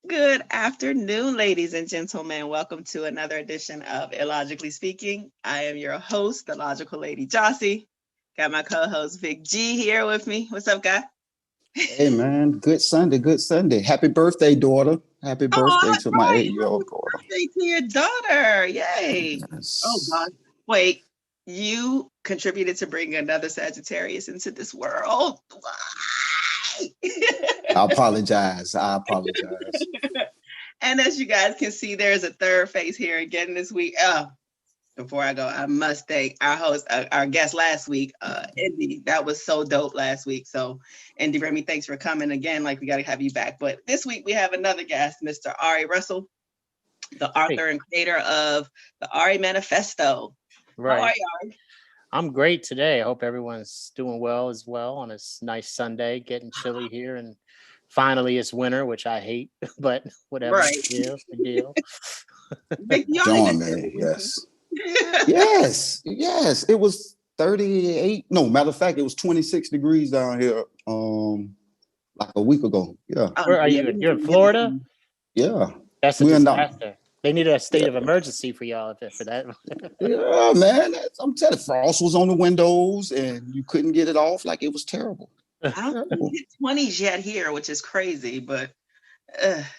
Good afternoon, ladies and gentlemen. Welcome to another edition of Illogically Speaking. I am your host, the logical lady Jossie. Got my co-host Vic G here with me. What's up, guy? Hey man, good Sunday, good Sunday. Happy birthday, daughter. Happy Oh, birthday to my right. 8-year-old Happy daughter. birthday to your daughter. Yay. Oh, Yes. God. Wait, you contributed to bring another Sagittarius into this world. Why? I apologize. I apologize. And as you guys can see, there's a third face here again this week. Before I go, I must thank our host, our guest last week, Indy. That was so dope last week. So, Indy Remy, thanks for coming again. Like, we got to have you back. But this week we have another guest, Mr. Ari Russell, the Hey, author and creator of the Ari Manifesto. How are right. you, Ari? I'm great today. I hope everyone's doing well as well on this nice Sunday, getting chilly here. And finally, it's winter, which I hate, but whatever. Right. Big deal. Vic, you don't Join even me. Yes. do. Yes. Yes. It was 38. No, matter of fact, it was 26 degrees down here like a week ago. Yeah. Oh, no, Where are yeah, you? we You're need in to get Florida? some. Yeah. That's a We're not. disaster. They need a state Yeah. of emergency for y'all for that. Yeah, man. I'm telling you, frost was on the windows and you couldn't get it off. Like it was terrible. I don't think we hit 20s yet here, which is crazy, but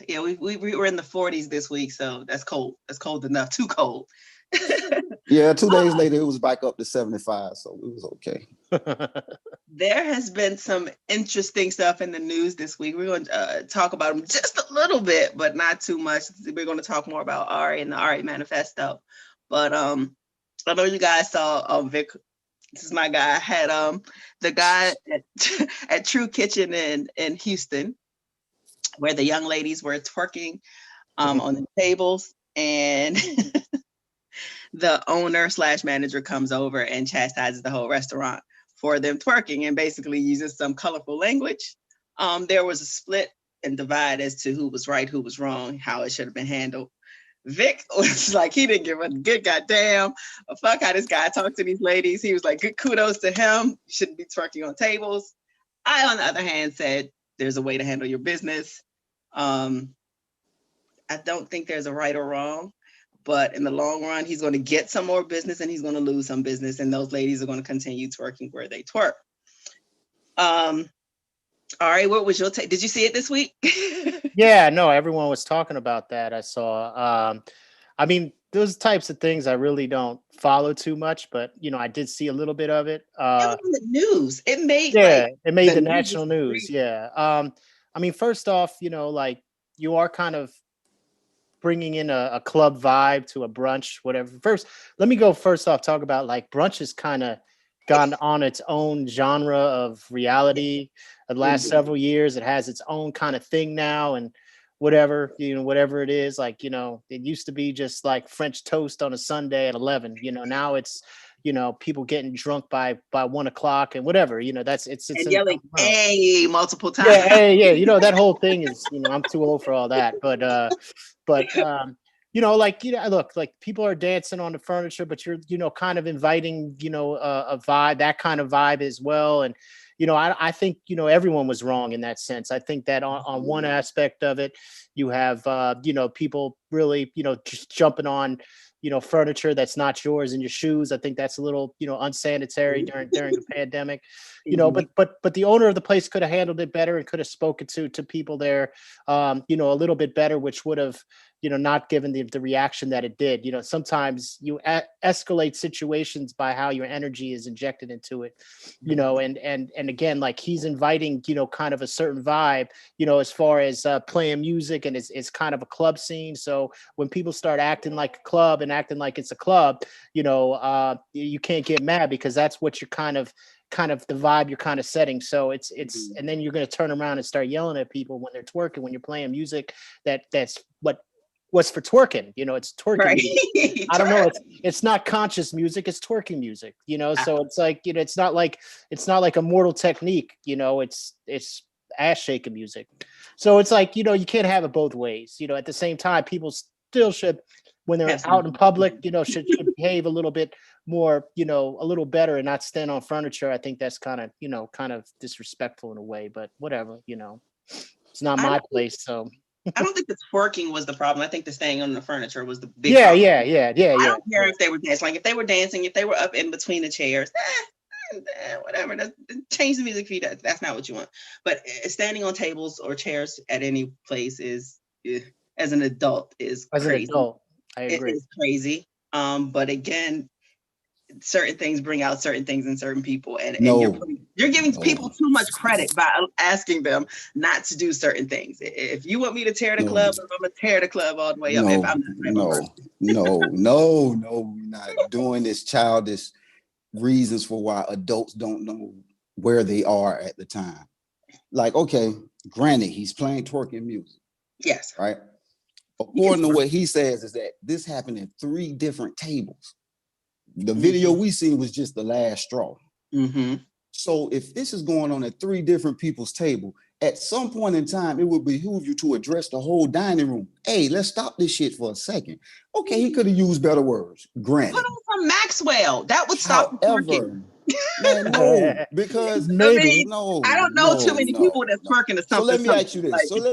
yeah, we were in the 40s this week, so that's cold. That's cold enough. Too cold. Yeah, 2 days later it was back up to 75, so it was okay. There has been some interesting stuff in the news this week. We're going to talk about them just a little bit, but not too much. We're going to talk more about Ari and the Ari Manifesto. But I know you guys saw Vic. This is my guy. Had the guy at, at True Kitchen in Houston, where the young ladies were twerking on the tables, and the owner slash manager comes over and chastises the whole restaurant for them twerking and basically uses some colorful language. There was a split and divide as to who was right, who was wrong, how it should have been handled. Vic was like, he didn't give a good goddamn a fuck how this guy talked to these ladies. He was like, good kudos to him. You shouldn't be twerking on tables. I, on the other hand, said, there's a way to handle your business. Um, I don't think there's a right or wrong, but in the long run, he's going to get some more business and he's going to lose some business, and those ladies are going to continue twerking where they twerk. Um, all right, what was your take? Did you see it this week? Yeah, no, everyone was talking about that. I saw. I mean, those types of things I really don't follow too much, but I did see a little bit of it. It was in the news. It made Yeah, like it made the the news national news. story. Yeah. I mean, first off, like you are kind of bringing in a club vibe to a brunch, whatever. First, let me go first off talk about like brunch has kind of gone on its own genre of reality the last Mhm. several years. It has its own kind of thing now, and whatever whatever it is, like it used to be just like French toast on a Sunday at 11. Now it's people getting drunk by 1 o'clock and whatever. It's And in its yelling own realm. "A" multiple times. Yeah, hey, yeah, that whole thing is, I'm too old for all that. But like look, like people are dancing on the furniture, but you're kind of inviting a vibe, that kind of vibe as well. And I think everyone was wrong in that sense. I think that on one aspect of it, you have people really just jumping on furniture that's not yours and your shoes. I think that's a little unsanitary during the pandemic. Mhm. But the owner of the place could have handled it better and could have spoken to people there a little bit better, which would have not given the reaction that it did. Sometimes you escalate situations by how your energy is injected into it. And again, like he's inviting kind of a certain vibe as far as playing music, and it's kind of a club scene. So when people start acting like a club and acting like it's a club, you can't get mad, because that's what you're kind of the vibe you're kind of setting. So it's Mhm. and then you're going to turn around and start yelling at people when they're twerking, when you're playing music that's what's for twerking. It's twerking Right. music. I don't know. It's not conscious music. It's twerking music. Ah, So it's like it's not like a Mortal Technique. It's ass shaking music. So it's like you can't have it both ways. At the same time, people still should, when they're have some. out in public, should behave a little bit more, a little better, and not stand on furniture. I think that's kind of disrespectful in a way, but whatever. It's not I my don't. place, so. I don't think the twerking was the problem. I think the staying on the furniture was the big Yeah, problem. yeah. I don't care if they were dancing. Like if they were dancing, if they were up in between the chairs, whatever. Change the music feed. That's not what you want. But standing on tables or chairs at any place is, as an adult, is As an crazy. adult, I It agree. is crazy. But again, certain things bring out certain things in certain people, and you're giving people too much credit by asking them not to do certain things. If you want me to tear the club up, I'm gonna tear the club all the way up. If I'm that type of person. No, we're not doing this childish reasons for why adults don't know where they are at the time. Like, okay, granted, he's playing twerking music. Yes. Right. According to what he says is that this happened in 3 different tables. The video we seen was just the last straw. So if this is going on at 3 different people's table, at some point in time, it would behoove you to address the whole dining room. Hey, let's stop this shit for a second. Okay, he could have used better words. Granted. Put on some Maxwell. That would stop the twerking. Man, no, because maybe I don't know too many people that's twerking to something. So let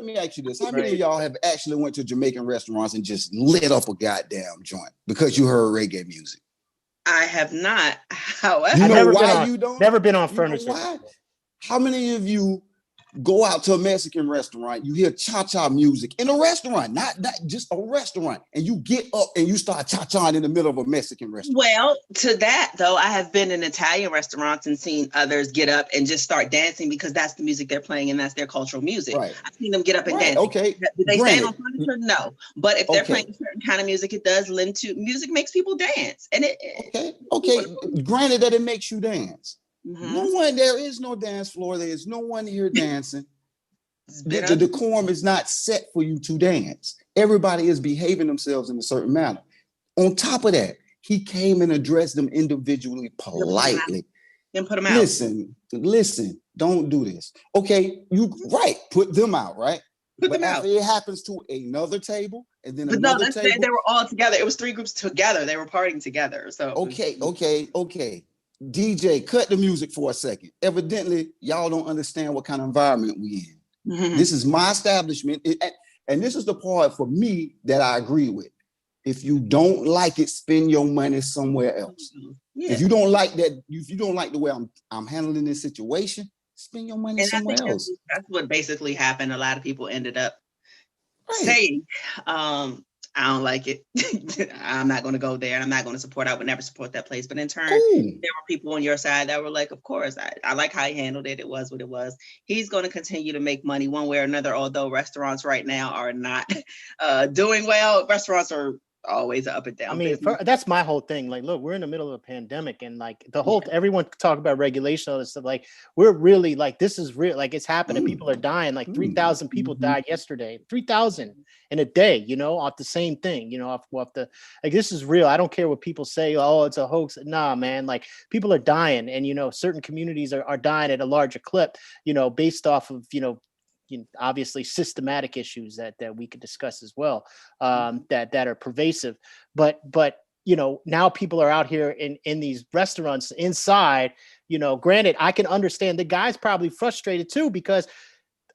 me ask you this. How many of y'all have actually went to Jamaican restaurants and just lit up a goddamn joint because you heard reggae music? I have not. However, you know why you don't? Never been on furniture. Why? How many of you go out to a Mexican restaurant, you hear cha-cha music in a restaurant, not just a restaurant, and you get up and you start cha-cha in the middle of a Mexican restaurant? Well, to that though, I have been in Italian restaurants and seen others get up and just start dancing because that's the music they're playing and that's their cultural music. Right. I've seen them get up and dance. Okay. Do they stand on furniture? No. But if they're playing a certain kind of music, it does lend to music makes people dance. And Granted that it makes you dance. There is no dance floor. There is no one here dancing. The decorum is not set for you to dance. Everybody is behaving themselves in a certain manner. On top of that, he came and addressed them individually, politely. Then put them out. Listen, don't do this. Okay, put them out, right? Put them out. It happens to another table, and then but another table. They were all together. It was 3 groups together. They were partying together. So okay. DJ, cut the music for a second. Evidently, y'all don't understand what kind of environment we in. This is my establishment. And this is the part for me that I agree with. If you don't like it, spend your money somewhere else. Yeah. If you don't like that, if you don't like the way I'm handling this situation, spend your money somewhere else. That's what basically happened. A lot of people ended up saying, I don't like it. I'm not going to go there. I'm not going to support. I would never support that place. But in turn, there were people on your side that were like, of course, I like how he handled it. It was what it was. He's going to continue to make money one way or another, although restaurants right now are not doing well. Restaurants are always up and down. I mean, that's my whole thing. Like, look, we're in the middle of a pandemic, and like the whole everyone talk about regulation, all this stuff. Like, we're really like, this is real. Like, it's happening. People are dying. Like 3,000 people died yesterday. 3,000 in a day. Off the same thing. Off the like. This is real. I don't care what people say. Oh, it's a hoax. Nah, man. Like, people are dying, and certain communities are dying at a larger clip. Based off of obviously systematic issues that we could discuss as well, that are pervasive, but now people are out here in these restaurants inside. Granted, I can understand the guy's probably frustrated too, because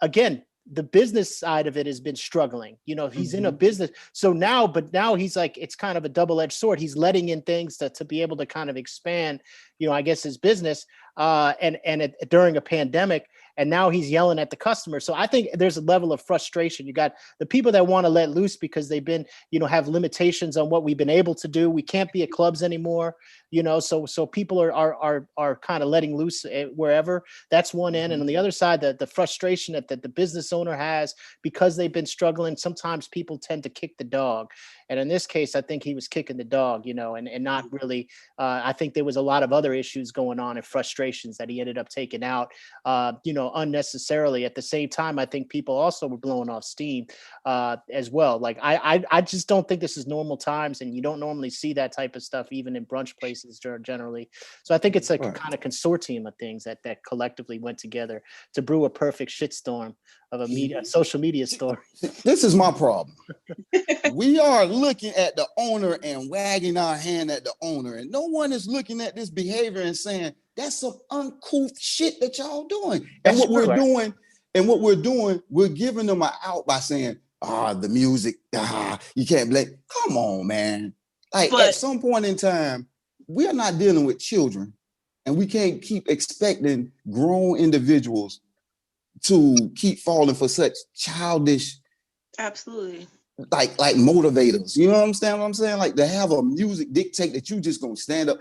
again, the business side of it has been struggling. He's in a business. So now he's like, it's kind of a double-edged sword. He's letting in things to be able to kind of expand, I guess, his business during a pandemic. And now he's yelling at the customer. So I think there's a level of frustration. You got the people that want to let loose because they've been, have limitations on what we've been able to do. We can't be at clubs anymore, so people are kind of letting loose wherever. That's one end. And on the other side, the frustration that the business owner has because they've been struggling. Sometimes people tend to kick the dog. And in this case, I think he was kicking the dog, and not really. I think there was a lot of other issues going on and frustrations that he ended up taking out, unnecessarily. At the same time, I think people also were blowing off steam as well. Like, I just don't think this is normal times, and you don't normally see that type of stuff even in brunch places generally. So I think it's like a kind of consortium of things that collectively went together to brew a perfect shitstorm of a social media story. This is my problem. We are looking at the owner and wagging our hand at the owner, and no one is looking at this behavior and saying, that's some uncouth shit that y'all doing. And what we're doing, we're giving them an out by saying, the music, you can't blame. Come on, man. Like at some point in time, we are not dealing with children, and we can't keep expecting grown individuals to keep falling for such childish, absolutely, like motivators. You know what I'm saying? Like to have a music dictate that you just gonna stand up.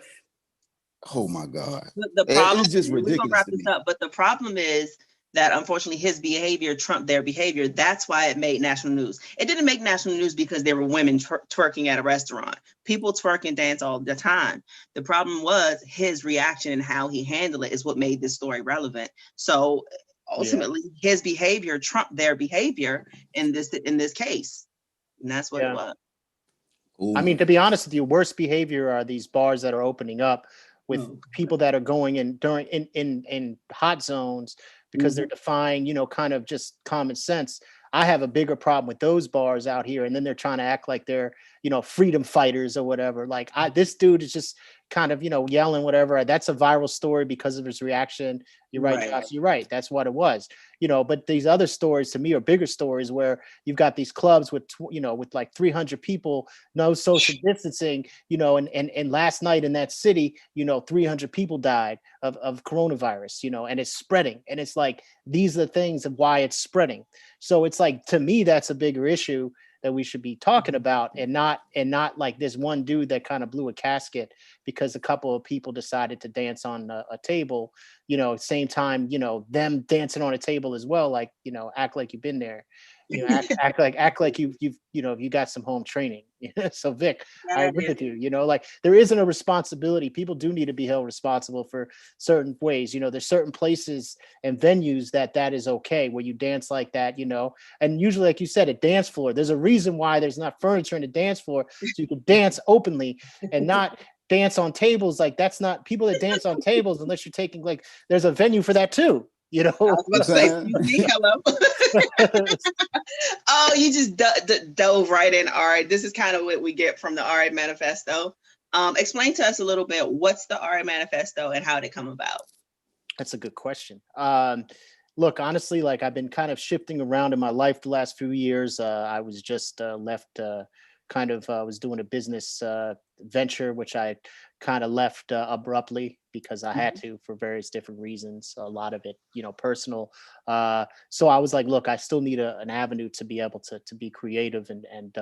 Oh my God. The problem, it's just we're gonna ridiculous wrap to this me. up, but the problem is that unfortunately his behavior trumped their behavior. That's why it made national news. It didn't make national news because there were women twerking at a restaurant. People twerk and dance all the time. The problem was his reaction and how he handled it is what made this story relevant. So ultimately, his behavior trumped their behavior in this case, and that's what it was. Ooh. I mean, to be honest with you, worst behavior are these bars that are opening up with people that are going in during in hot zones because they're defying, kind of just common sense. I have a bigger problem with those bars out here, and then they're trying to act like they're, freedom fighters or whatever. Like this dude is just kind of, yelling whatever. That's a viral story because of his reaction. You're right, Josh. You're right. That's what it was. But these other stories to me are bigger stories where you've got these clubs with, with like 300 people, no social distancing, and last night in that city, 300 people died of coronavirus, and it's spreading. And it's like, these are the things of why it's spreading. So it's like, to me, that's a bigger issue that we should be talking about, and not like this one dude that kind of blew a casket because a couple of people decided to dance on a table, same time, them dancing on a table as well. Like, act like you've been there, act like you got some home training. So Vic, I agree with you, like there isn't a responsibility. People do need to be held responsible for certain ways. There's certain places and venues that is okay where you dance like that, and usually, like you said, a dance floor, there's a reason why there's not furniture in the dance floor, so you can dance openly and not dance on tables. Like that's not people that dance on tables unless you're taking, like, there's a venue for that too. I was going to say, excuse me, hello. Oh, you just dove right in. All right, this is kind of what we get from the Ari Manifesto. Explain to us a little bit, what's the Ari Manifesto and how did it come about? That's a good question. Look, honestly, like I've been kind of shifting around in my life the last few years. I was just left, was doing a business venture, which I kind of left abruptly because I had to for various different reasons. A lot of it, personal. So I was like, look, I still need an avenue to be able to be creative and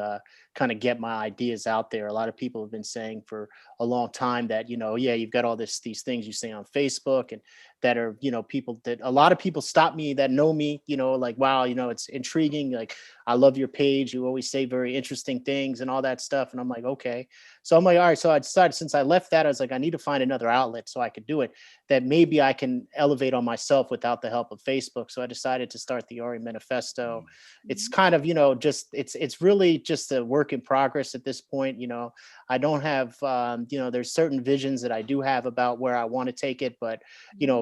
kind of get my ideas out there. A lot of people have been saying for a long time that, you've got all these things you say on Facebook and that are, people that a lot of people stop me that know me, like, wow, it's intriguing. Like, I love your page. You always say very interesting things and all that stuff. And I'm like, okay. So I'm like, all right. So I decided, since I left that, I was like, I need to find another outlet so I could do it, that maybe I can elevate on myself without the help of Facebook. So I decided to start the Ari Manifesto. It's kind of, it's really just a work in progress at this point. I don't have, there's certain visions that I do have about where I want to take it. But,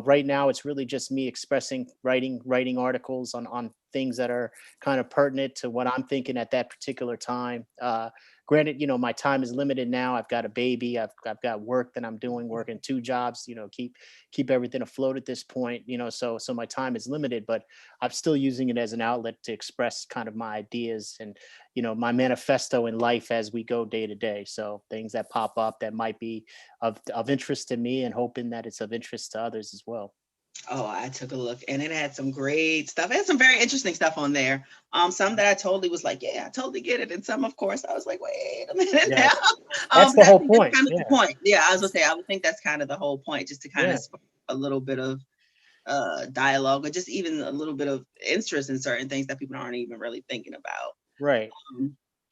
right now it's really just me expressing, writing articles on things that are kind of pertinent to what I'm thinking at that particular time. Granted, my time is limited now. I've got a baby. I've got work that I'm doing, working 2 jobs, keep everything afloat at this point, so my time is limited, but I'm still using it as an outlet to express kind of my ideas and, my manifesto in life as we go day to day. So things that pop up that might be of interest to me, and hoping that it's of interest to others as well. Oh, I took a look and it had some great stuff. It had some very interesting stuff on there. Some that I totally was like, yeah, I totally get it. And some, of course, I was like, wait a minute now. That's the whole point. That's kind of the point. Yeah, I was gonna say, I would think that's kind of the whole point, just to kind of spark a little bit of dialogue, or just even a little bit of interest in certain things that people aren't even really thinking about. Right.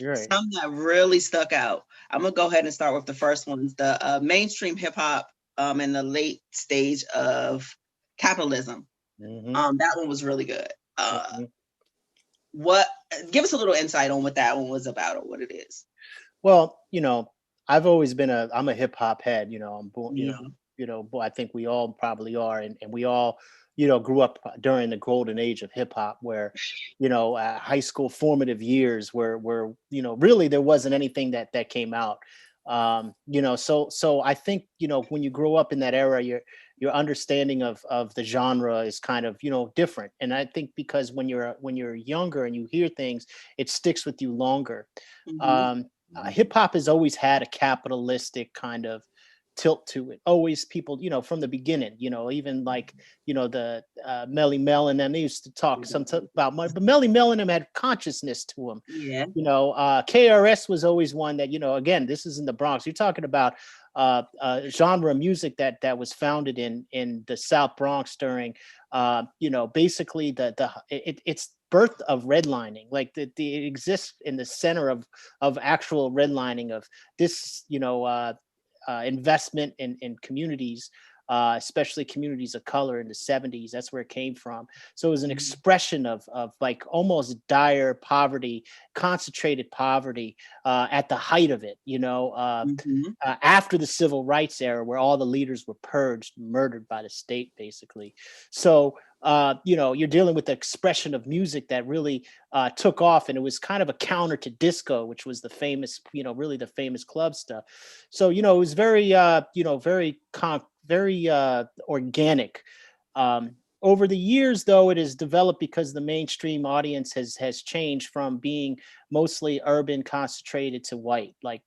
Right. Some that really stuck out. I'm gonna go ahead and start with the first ones. The mainstream hip hop in the late stage of capitalism. That one was really good. What? Give us a little insight on what that one was about, or what it is. Well, I've always been I'm a hip hop head. I'm born. I think we all probably are, and we all, grew up during the golden age of hip hop, where, high school formative years, where really there wasn't anything that came out So I think, when you grow up in that era, your understanding of the genre is kind of, different. And I think because when you're younger and you hear things, it sticks with you longer. Mhm. Hip hop has always had a capitalistic kind of tilt to it. Always people, from the beginning, even like, the Melly Mel and them, they used to talk about money, but Melly Mel and them had consciousness to them. Yeah. KRS was always one that, again, this is in the Bronx. You're talking about genre of music that was founded in the South Bronx during, basically it's birth of redlining. Like it exists in the center of actual redlining of this, investment in communities, especially communities of color in the 70s. That's where it came from. So it was an expression of like almost dire poverty, concentrated poverty at the height of it, Mhm. after the civil rights era, where all the leaders were purged, murdered by the state, basically. So, you're dealing with the expression of music that really took off, and it was kind of a counter to disco, which was the famous, really the famous club stuff. So, it was very, very organic. Over the years, though, it has developed because the mainstream audience has changed from being mostly urban, concentrated, to white. Like,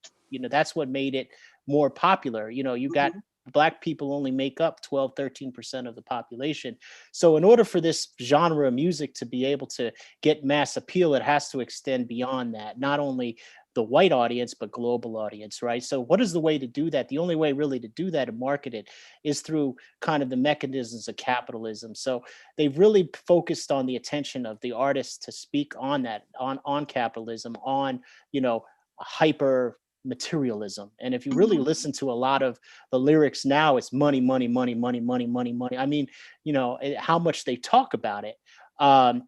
that's what made it more popular. You got Mhm. Black people only make up 12, 13% of the population. So in order for this genre of music to be able to get mass appeal, it has to extend beyond that. Not only the white audience, but global audience, right? So what is the way to do that? The only way really to do that and market it is through kind of the mechanisms of capitalism. So they've really focused on the attention of the artists to speak on that, on capitalism, on, hyper materialism. And if you really Mhm. listen to a lot of the lyrics now, it's money, money, money, money, money, money, money. I mean, how much they talk about it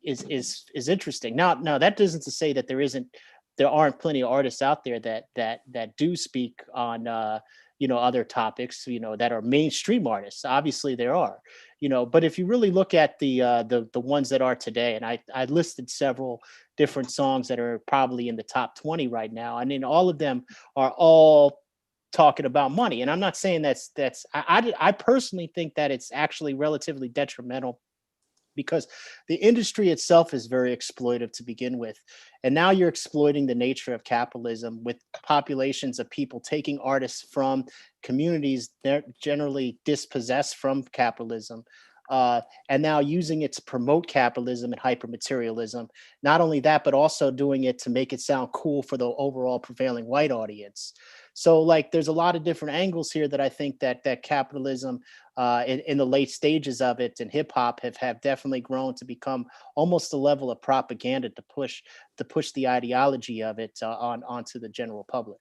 is interesting. Now that doesn't to say that there aren't plenty of artists out there that do speak on other topics, that are mainstream artists. Obviously there are, but if you really look at the ones that are today, and I listed several different songs that are probably in the top 20 right now. I mean, all of them are all talking about money. And I'm not saying I personally think that it's actually relatively detrimental, because the industry itself is very exploitive to begin with. And now you're exploiting the nature of capitalism with populations of people taking artists from communities that are generally dispossessed from capitalism. And now using it to promote capitalism and hypermaterialism. Not only that, but also doing it to make it sound cool for the overall prevailing white audience. So, like, there's a lot of different angles here that I think that capitalism, in the late stages of it, and hip hop have definitely grown to become almost a level of propaganda to push the ideology of it onto the general public.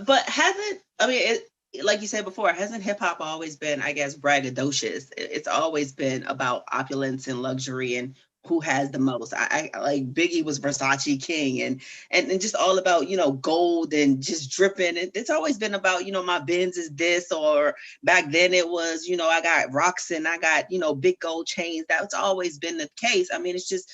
But hasn't, I mean, like you said before, hasn't hip hop always been, I guess, braggadocious? It's always been about opulence and luxury and who has the most. I like Biggie was Versace King, and just all about, gold and just dripping. It's always been about, my Benz is this, or back then it was, I got rocks and I got, big gold chains. That's always been the case. I mean, it's just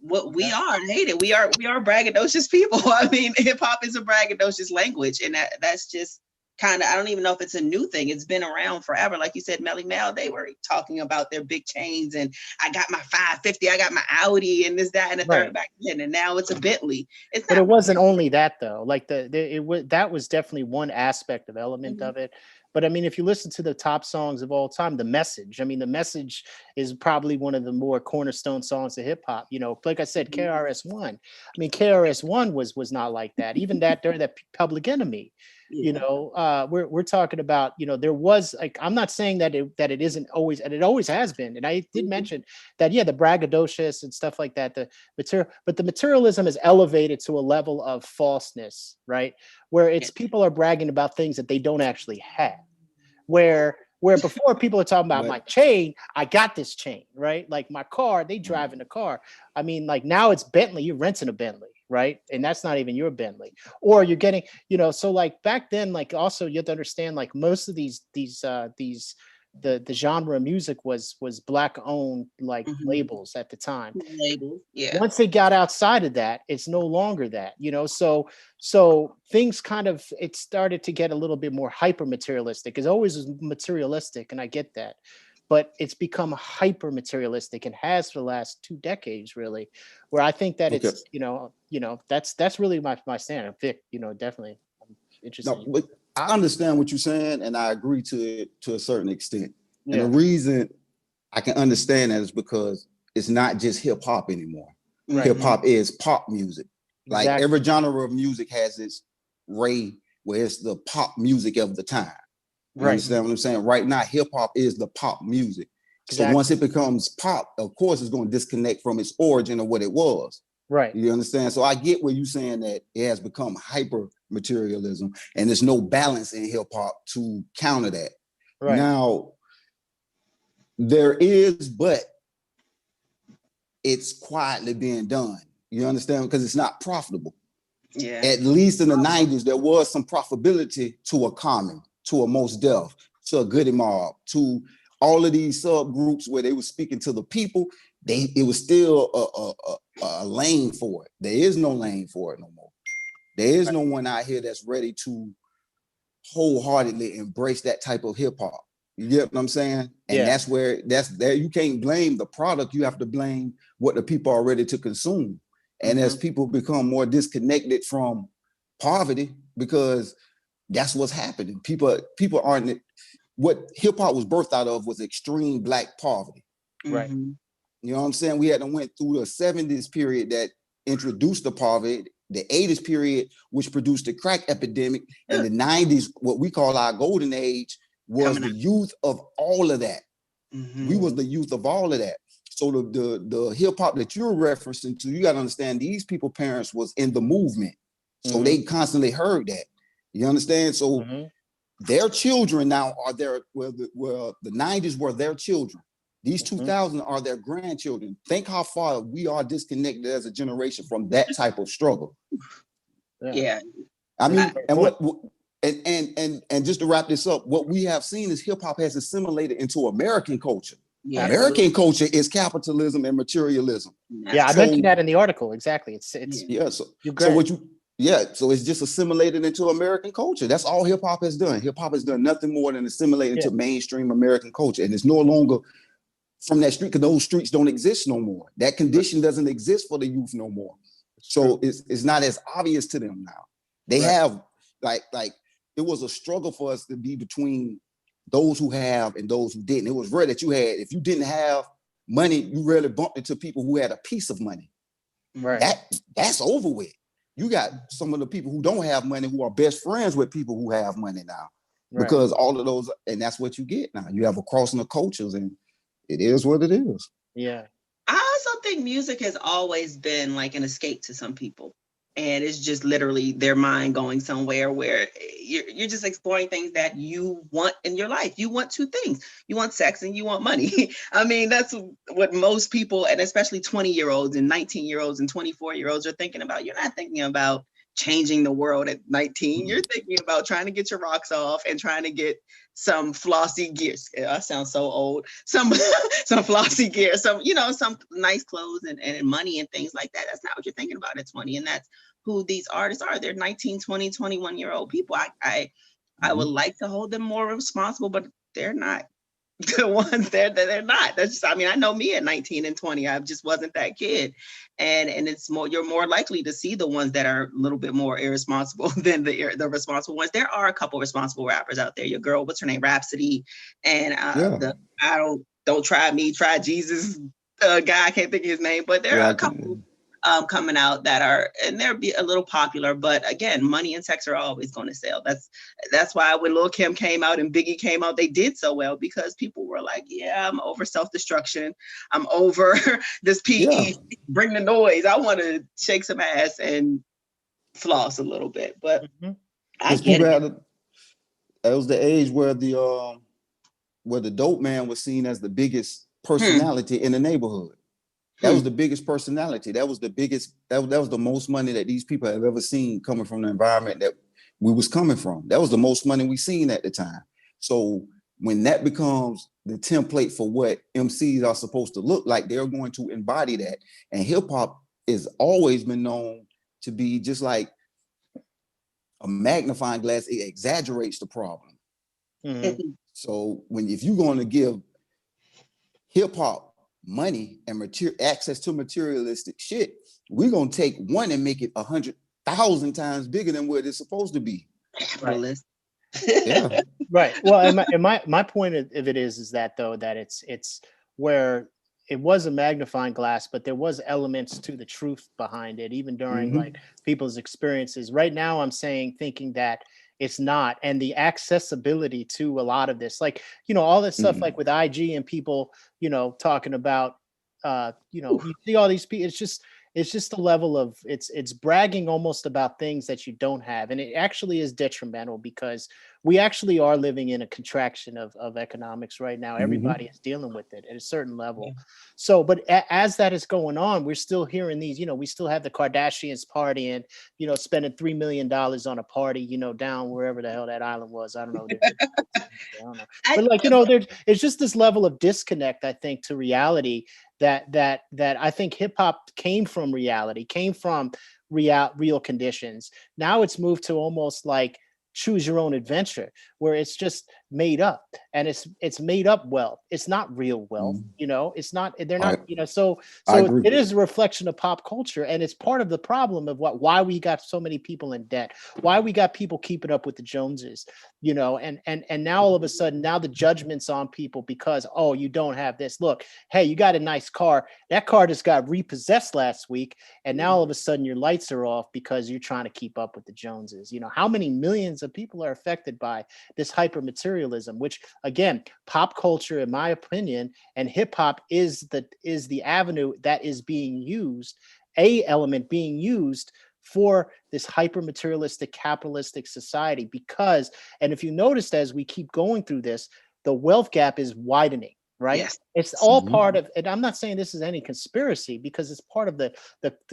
what we are. And hate it. We are braggadocious people. I mean, hip hop is a braggadocious language, and that's just kind of, I don't even know if it's a new thing. It's been around forever. Like you said, Melly Mel, they were talking about their big chains, and I got my 550, I got my Audi, and this, that, and the third Right. back then, and now it's a Bentley. It's But it not. wasn't only that, though. Like that was definitely one aspect of element Mhm. of it. But I mean, if you listen to the top songs of all time, the message. I mean, the message is probably one of the more cornerstone songs of hip hop. Like I said, Mhm. KRS One. I mean, KRS One was not like that. Even that during that Public Enemy. Yeah. We're talking about, there was, like, I'm not saying that it isn't always, and it always has been. And I did Mhm. mention that, yeah, the braggadocious and stuff like that, but the materialism is elevated to a level of falseness, right? Where Yeah. it's people are bragging about things that they don't actually have. Where before people are talking about my But chain, I got this chain, right? Like my car, they drive in a car. I mean, like now it's Bentley, you're renting a Bentley, right? And that's not even your Bentley. Or you're getting, so like back then, like also you have to understand, like most of these the genre of music was Black owned, like labels at the time. Labels, yeah. Once they got outside of that, it's no longer that, you know. So things kind of, it started to get a little bit more hyper materialistic. It's always materialistic, and I get that, but it's become hyper materialistic and has for the last 2 decades, really, where I think that it's, you know, that's really my stand. Vic, you know, definitely I'm interested. No, but I understand what you're saying, and I agree to it to a certain extent. And the reason I can understand that is because it's not just hip hop anymore. Right. Hip hop is pop music. Like every genre of music has its ray where it's the pop music of the time. You understand what I'm saying? Right now, hip hop is the pop music. So once it becomes pop, of course, it's going to disconnect from its origin of what it was. Right. You understand? So I get where you're saying that it has become hyper materialism, and there's no balance in hip hop to counter that. Right. Now, there is, but it's quietly being done. You understand? Because it's not profitable. Yeah. At least in the 90s, there was some profitability to a Common, to a Mos Def, to a Goody Mob, to all of these subgroups where they were speaking to the people. It was still a lane for it. There is no lane for it no more. There is no one out here that's ready to wholeheartedly embrace that type of hip hop. You get what I'm saying? And that's where you can't blame the product. You have to blame what the people are ready to consume. And as people become more disconnected from poverty, because that's what's happening. People aren't, what hip hop was birthed out of was extreme Black poverty. Right. You know what I'm saying? We had to went through the 70s period that introduced the poverty, the 80s period, which produced the crack epidemic, and the 90s, what we call our golden age, was the youth of all of that. We was the youth of all of that. So the hip hop that you're referencing to, you got to understand these people, parents was in the movement. So they constantly heard that. You understand? So their children now are there, the 90s were their children. These 2000 are their grandchildren. Think how far we are disconnected as a generation from that type of struggle. Yeah. I mean, and just to wrap this up, what we have seen is hip hop has assimilated into American culture. Yeah, American culture is capitalism and materialism. Yeah, I mentioned that in the article. Exactly. It's so it's just assimilated into American culture. That's all hip hop has done. Hip hop has done nothing more than assimilate into mainstream American culture, and it's no longer from that street, because those streets don't exist no more. That condition doesn't exist for the youth no more. So it's not as obvious to them now. They have like it was a struggle for us to be between those who have and those who didn't. It was rare that you had, if you didn't have money, you rarely bumped into people who had a piece of money. Right. That's over with. You got some of the people who don't have money who are best friends with people who have money now. Because all of those, and that's what you get now. You have a crossing of cultures, and it is what it is. Yeah. I also think music has always been like an escape to some people. And it's just literally their mind going somewhere where you're just exploring things that you want in your life. You want 2 things. You want sex and you want money. I mean, that's what most people, and especially 20-year-olds and 19-year-olds and 24-year-olds are thinking about. You're not thinking about changing the world at 19. You're thinking about trying to get your rocks off and trying to get some flossy gear. I sound so old. Some flossy gear, some nice clothes and money and things like that. That's not what you're thinking about at 20. And that's who these artists are. They're 19, 20, 21-year-old people. I would like to hold them more responsible, but they're not the ones they're not. That's just, I mean, I know me at 19 and 20, I just wasn't that kid. And it's more, you're more likely to see the ones that are a little bit more irresponsible than the responsible ones. There are a couple responsible rappers out there. Your girl, what's her name? Rhapsody, and don't try me, try Jesus guy. I can't think of his name, but there are a couple coming out that are, and they're a little popular, but again, money and sex are always going to sell. That's why when Lil' Kim came out and Biggie came out, they did so well, because people were like, yeah, I'm over self-destruction. I'm over this PE, bring the noise. I want to shake some ass and floss a little bit, but I get it. That was the age where the dope man was seen as the biggest personality in the neighborhood. That was the biggest personality. That was the biggest, that was the most money that these people have ever seen coming from the environment that we was coming from. That was the most money we seen at the time. So when that becomes the template for what MCs are supposed to look like, they're going to embody that. And hip hop has always been known to be just like a magnifying glass. It exaggerates the problem. Mhm. So if you're going to give hip hop money and access to materialistic shit, we're going to take one and make it 100,000 times bigger than what it's supposed to be. Capitalist. Yeah. Right. Well, and my point of it is that though, that it's where it was a magnifying glass, but there was elements to the truth behind it, even during like people's experiences. Right now, I'm thinking that it's not, and the accessibility to a lot of this, like, you know, all this stuff, like with IG and people, you know, talking about, you know, you see all these people, it's just a level of it's bragging almost about things that you don't have, and it actually is detrimental because we actually are living in a contraction of economics right now. Everybody is dealing with it at a certain level. So, but as that is going on, we're still hearing these, you know, we still have the Kardashians partying, you know, spending $3 million on a party, you know, down wherever the hell that island was. I don't know. I don't know. But like, you know, it's just this level of disconnect, I think, to reality that I think hip hop came from reality, came from real conditions. Now it's moved to almost like choose your own adventure, where it's just made up, and it's made up wealth. It's not real wealth, you know. It's not. They're not, you know. So it is a reflection of pop culture, and it's part of the problem of why we got so many people in debt, why we got people keeping up with the Joneses, you know. And now all of a sudden, now the judgment's on people because, oh, you don't have this. Look, hey, you got a nice car. That car just got repossessed last week, and now all of a sudden your lights are off because you're trying to keep up with the Joneses. You know, how many millions of people are affected by this hyper materialism, which again, pop culture, in my opinion, and hip hop is the avenue that is being used, a element being used for this hyper materialistic capitalistic society. Because, and if you noticed, as we keep going through this, the wealth gap is widening. Right. Yes. It's all part of, and I'm not saying this is any conspiracy, because it's part of the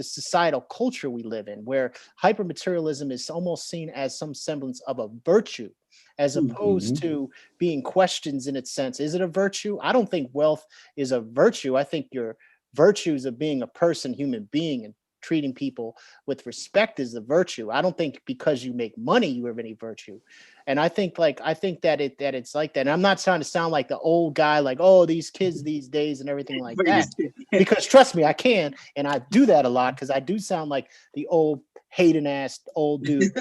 societal culture we live in, where hypermaterialism is almost seen as some semblance of a virtue, as opposed to being questions in its sense. Is it a virtue? I don't think wealth is a virtue. I think your virtues of being a person, human being, and treating people with respect is the virtue. I don't think because you make money you have any virtue. And I think that it's like that. And I'm not trying to sound like the old guy, like, oh, these kids these days and everything like that. Because trust me, I can, and I do that a lot, because I do sound like the old hating ass old dude.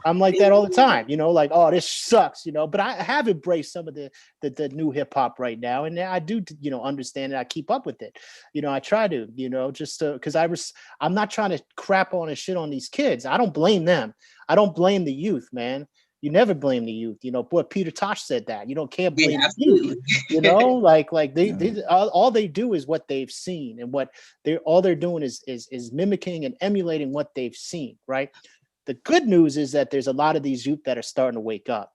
I'm like that all the time, you know, like, oh, this sucks, you know. But I have embraced some of the new hip hop right now, and I do, you know, understand it. I keep up with it, you know. I try to, you know, just because I'm not trying to crap on and shit on these kids. I don't blame them. I don't blame the youth, man. You never blame the youth, you know. Boy, Peter Tosh said that. You can't blame the youth, you know. Like they all they do is what they've seen, and what they're doing is mimicking and emulating what they've seen, right? The good news is that there's a lot of these youth that are starting to wake up,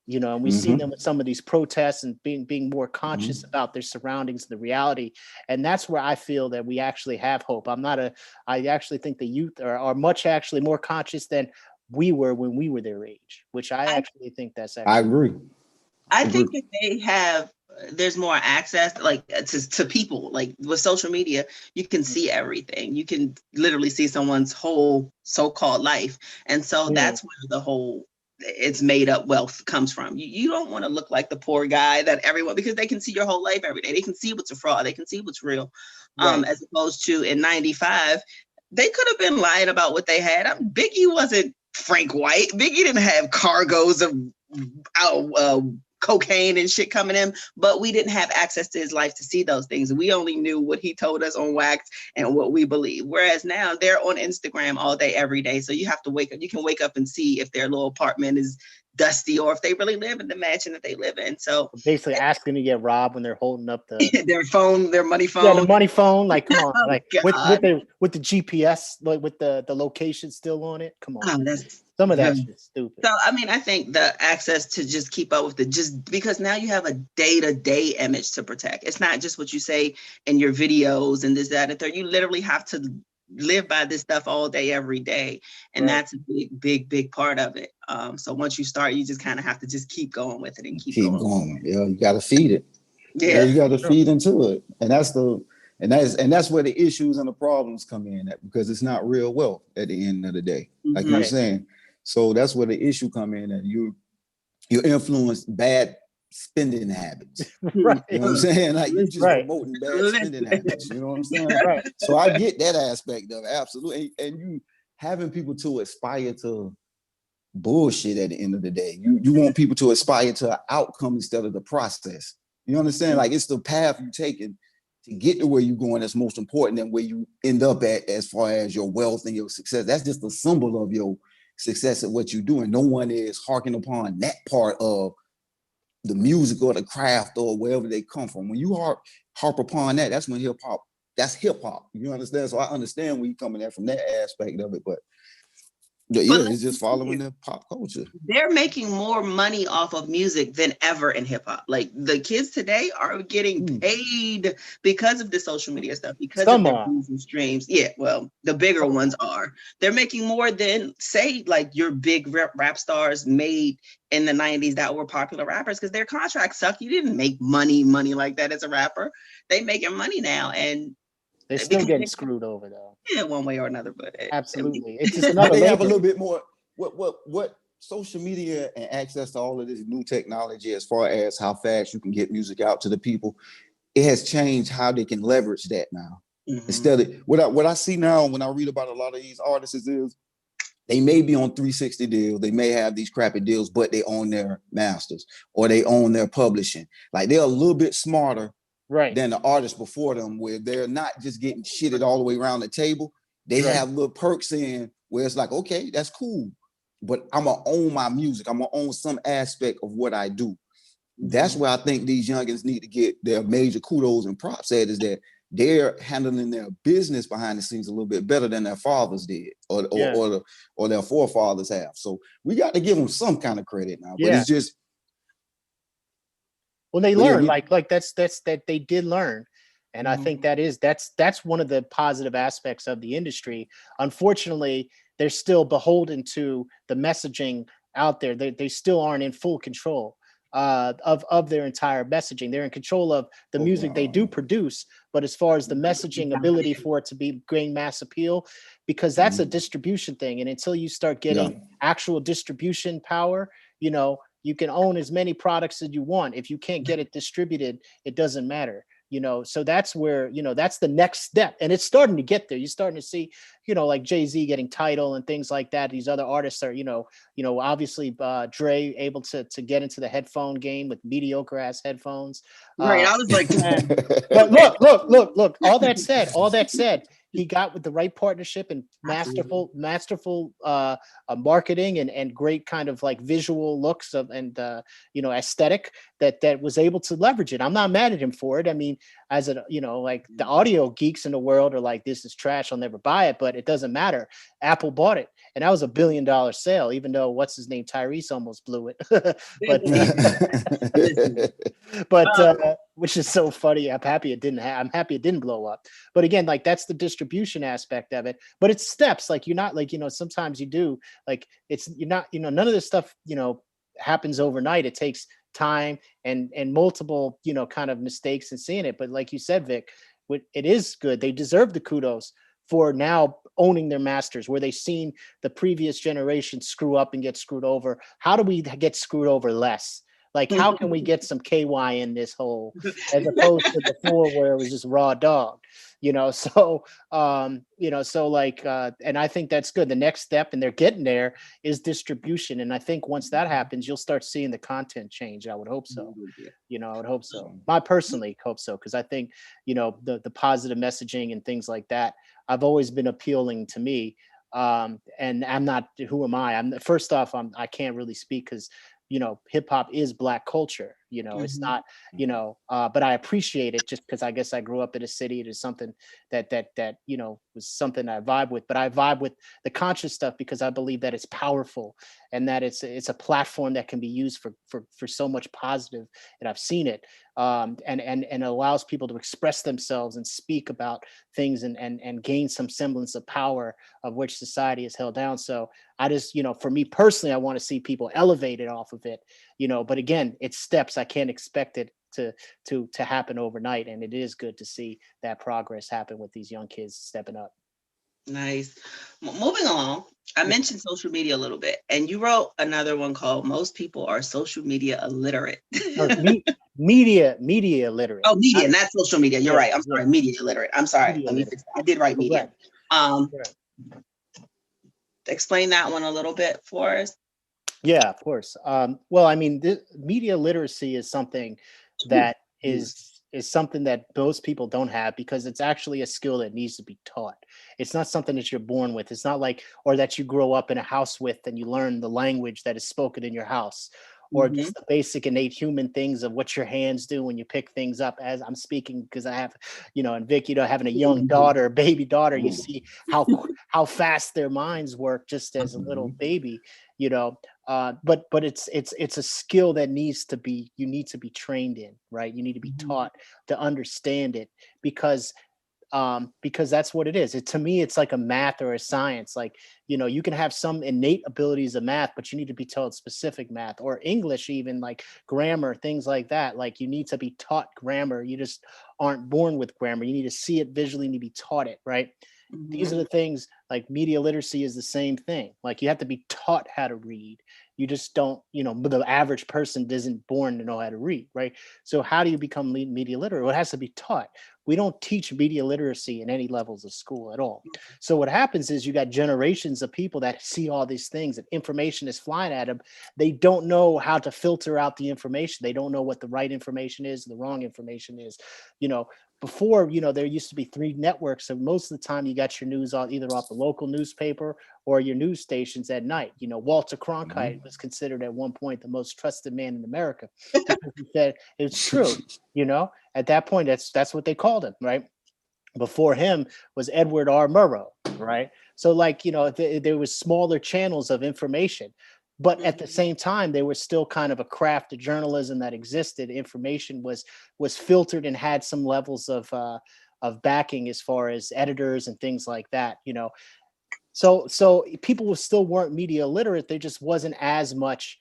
you know, and we see them with some of these protests and being more conscious about their surroundings, the reality. And that's where I feel that we actually have hope. I actually think the youth are much actually more conscious than we were when we were their age, which I actually think that's actually. I agree. I think that there's more access, like to people, like with social media, you can see everything. You can literally see someone's whole so-called life. And so that's where the whole it's made up wealth comes from. You don't want to look like the poor guy that everyone, because they can see your whole life every day. They can see what's a fraud. They can see what's real. As opposed to in 95, they could have been lying about what they had. Biggie wasn't Frank White. Biggie didn't have cargoes of cocaine and shit coming in, but we didn't have access to his life to see those things. We only knew what he told us on wax and what we believe. Whereas now they're on Instagram all day, every day. So you have to wake up. You can wake up and see if their little apartment is dusty or if they really live in the mansion that they live in. So basically asking to get robbed when they're holding up their phone, their money phone. Yeah, the money phone. Like, come on, like with the GPS, like with the location still on it. Come on. Some of that shit's stupid. So, I mean, I think the access to just keep up with just because now you have a day-to-day image to protect. It's not just what you say in your videos and this, that, and third. You literally have to live by this stuff all day, every day. And that's a big part of it. So once you start, you just kind of have to just keep going with it and keep going. Yeah, you got to feed it. Yeah, you got to feed into it. And that's where the issues and the problems come in at, because it's not real wealth at the end of the day. Like you were saying. So that's where the issue come in, and you influence bad spending habits. Right. You know what I'm saying? Like you just promoting bad spending habits. You know what I'm saying? Right. So I get that aspect of it, absolutely. And you having people to aspire to bullshit at the end of the day. You want people to aspire to an outcome instead of the process. You understand? Like it's the path you're taking to get to where you're going that's most important than where you end up at as far as your wealth and your success. That's just a symbol of your success at what you do. And no one is harking upon that part of the music or the craft or wherever they come from. When you harp upon that, that's when that's hip hop. You understand? So I understand where you're coming at from that aspect of it, but it's just following the pop culture. They're making more money off of music than ever in hip hop. Like the kids today are getting paid because of the social media stuff, because of their views and streams. Yeah, well, the bigger ones are. They're making more than, say, like your big rap stars made in the 90s that were popular rappers, because their contracts suck. You didn't make money like that as a rapper. They making money now, and they're still getting screwed over though. Yeah, one way or another, but absolutely, it's just another. They have a little bit more. What social media and access to all of this new technology, as far as how fast you can get music out to the people, it has changed how they can leverage that now. Instead of what I see now when I read about a lot of these artists is they may be on 360 deals, they may have these crappy deals, but they own their masters or they own their publishing. Like they're a little bit smarter than the artists before them, where they're not just getting shitted all the way around the table. They have little perks in where it's like, okay, that's cool, but I'm gonna own my music. I'm gonna own some aspect of what I do. That's where I think these youngins need to get their major kudos and props at, is that they're handling their business behind the scenes a little bit better than their fathers did, or their forefathers have. So we got to give them some kind of credit now. But it's just, well, they learn like that's that they did learn. And I think that's one of the positive aspects of the industry. Unfortunately, they're still beholden to the messaging out there. They still aren't in full control of their entire messaging. They're in control of the music they do produce, but as far as the messaging ability for it to gain mass appeal, because that's a distribution thing. And until you start getting actual distribution power, you can own as many products as you want. If you can't get it distributed, it doesn't matter. So that's where, that's the next step. And it's starting to get there. You're starting to see, like Jay-Z getting Tidal and things like that. These other artists are, obviously Dre able to get into the headphone game with mediocre ass headphones. Right. I was like, but look, all that said, he got with the right partnership and masterful marketing and great kind of like visual looks and aesthetic that was able to leverage it. I'm not mad at him for it. I mean, as a like the audio geeks in the world are like, this is trash, I'll never buy it, but it doesn't matter. Apple bought it, and that was $1 billion sale, even though what's his name, Tyrese, almost blew it. but which is so funny. I'm happy it didn't blow up. But again, like that's the distribution aspect of it. But it's steps. Like you're not like, sometimes you do like you're not, none of this stuff, happens overnight. It takes time and multiple, kind of mistakes in seeing it. But like you said, Vic, it is good. They deserve the kudos for now owning their masters, where they've seen the previous generation screw up and get screwed over. How do we get screwed over less? Like, how can we get some KY in this hole as opposed to before where it was just raw dog, So and I think that's good. The next step, and they're getting there, is distribution. And I think once that happens, you'll start seeing the content change. I would hope so. I would hope so. I personally hope so, because I think, the positive messaging and things like that have always been appealing to me. And I'm not, who am I? First off, I can't really speak because hip hop is Black culture, it's not, but I appreciate it just because I guess I grew up in a city. It is something that was something I vibe with, but I vibe with the conscious stuff because I believe that it's powerful and that it's a platform that can be used for so much positive, and I've seen it. and allows people to express themselves and speak about things and gain some semblance of power of which society is held down. So I just, for me personally, I want to see people elevated off of it, but again, it's steps. I can't expect it to happen overnight. And it is good to see that progress happen with these young kids stepping up. Nice. Moving along, I mentioned social media a little bit, and you wrote another one called "Most People Are Social Media Illiterate." Media illiterate. Oh, media, not social media. You're right. I'm sorry, media illiterate. I'm sorry. Let me fix that. I did write media. Explain that one a little bit for us. Yeah, of course. Well, I mean, media literacy is something that is something that most people don't have, because it's actually a skill that needs to be taught. It's not something that you're born with. It's not like, or that you grow up in a house with and you learn the language that is spoken in your house, or just the basic innate human things of what your hands do when you pick things up. As I'm speaking, because I have, and Vic, having a young daughter, baby daughter, you see how fast their minds work just as a little baby, but it's a skill that you need to be trained in, right? You need to be taught to understand it, because that's what it is. To me, it's like a math or a science. Like, you can have some innate abilities of math, but you need to be taught specific math, or English, even like grammar, things like that. Like, you need to be taught grammar. You just aren't born with grammar. You need to see it visually, you need to be taught it, right? These are the things. Like, media literacy is the same thing. Like, you have to be taught how to read. You just don't, the average person isn't born to know how to read, right? So how do you become media literate? Well, it has to be taught. We don't teach media literacy in any levels of school at all. So what happens is you got generations of people that see all these things and information is flying at them. They don't know how to filter out the information. They don't know what the right information is, the wrong information is. Before, there used to be 3 networks. So most of the time you got your news either off the local newspaper or your news stations at night. Walter Cronkite was considered at one point the most trusted man in America, because he said it's true. At that point, that's what they called him, right? Before him was Edward R. Murrow, right? So there was smaller channels of information. But at the same time, they were still kind of a craft of journalism that existed. Information was filtered and had some levels of backing as far as editors and things like that. So people still weren't media literate. There just wasn't as much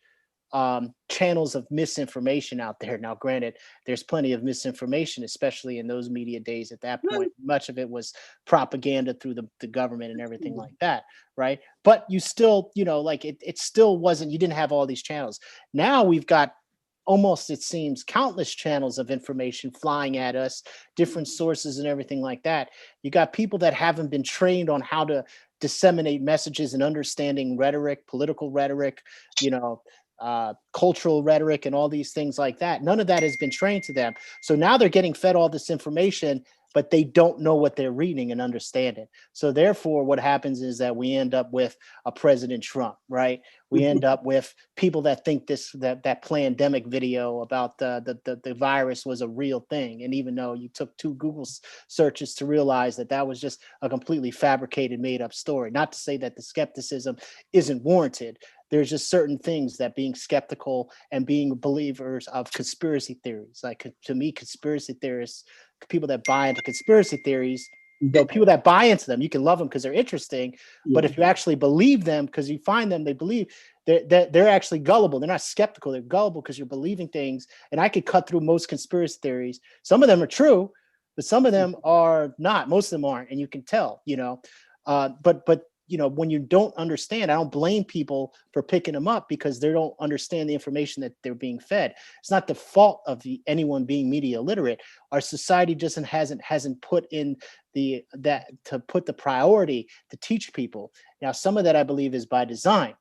channels of misinformation out there. Now, granted, there's plenty of misinformation, especially in those media days at that point. Much of it was propaganda through the government and everything like that, right? But you still, it still wasn't, you didn't have all these channels. Now we've got almost, it seems, countless channels of information flying at us, different sources and everything like that. You got people that haven't been trained on how to disseminate messages and understanding rhetoric, political rhetoric, cultural rhetoric and all these things like that. None of that has been trained to them. So now they're getting fed all this information, but they don't know what they're reading and understanding. So therefore, what happens is that we end up with a President Trump, right? We end up with people that think that pandemic video about the virus was a real thing. And even though you took 2 Google searches to realize that was just a completely fabricated, made up story. Not to say that the skepticism isn't warranted. There's just certain things that being skeptical and being believers of conspiracy theories, like, to me, conspiracy theorists, people that buy into conspiracy theories, people that buy into them, you can love them because they're interesting. But if you actually believe them, because you find them, they believe, they're actually gullible. They're not skeptical. They're gullible because you're believing things. And I could cut through most conspiracy theories. Some of them are true, but some of them are not. Most of them aren't. And you can tell, but when you don't understand, I don't blame people for picking them up, because they don't understand the information that they're being fed. It's not the fault of anyone being media illiterate. Our society just hasn't put in to put the priority to teach people. Now, some of that I believe is by design.